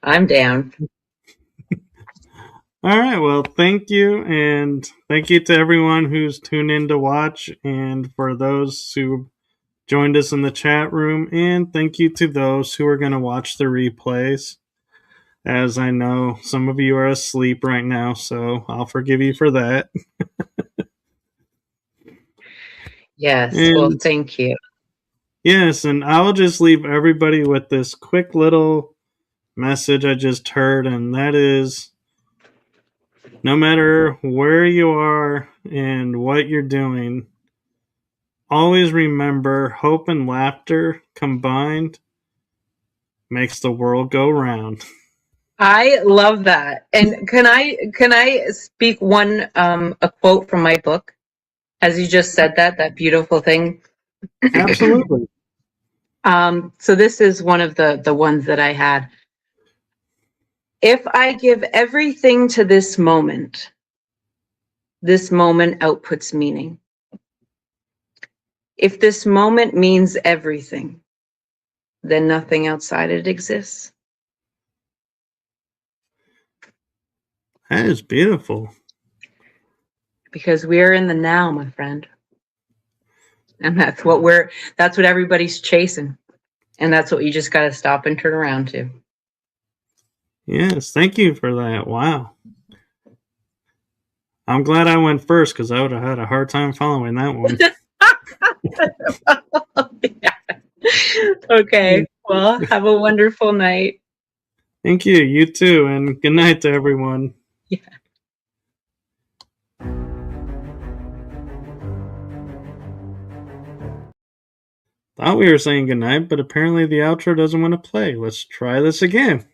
I'm down. All right. Well, thank you, and thank you to everyone who's tuned in to watch, and for those who joined us in the chat room, and thank you to those who are going to watch the replays, as I know some of you are asleep right now, so I'll forgive you for that. Yes. And well, thank you. yes, and I'll just leave everybody with this quick little message I just heard, and that is, no matter where you are and what you're doing, always remember, hope and laughter combined makes the world go round. I love that. And can I speak one a quote from my book, as you just said that beautiful thing? Absolutely. So this is one of the ones that I had. If I give everything to this moment outputs meaning. If this moment means everything, then nothing outside it exists. That is beautiful. Because we are in the now, my friend. And that's what everybody's chasing. And that's what you just got to stop and turn around to. Yes, thank you for that. Wow. I'm glad I went first, because I would have had a hard time following that one. Yeah. Okay. Well, have a wonderful night. Thank you. You too. And good night to everyone. Yeah. Thought we were saying goodnight, but apparently the outro doesn't want to play. Let's try this again.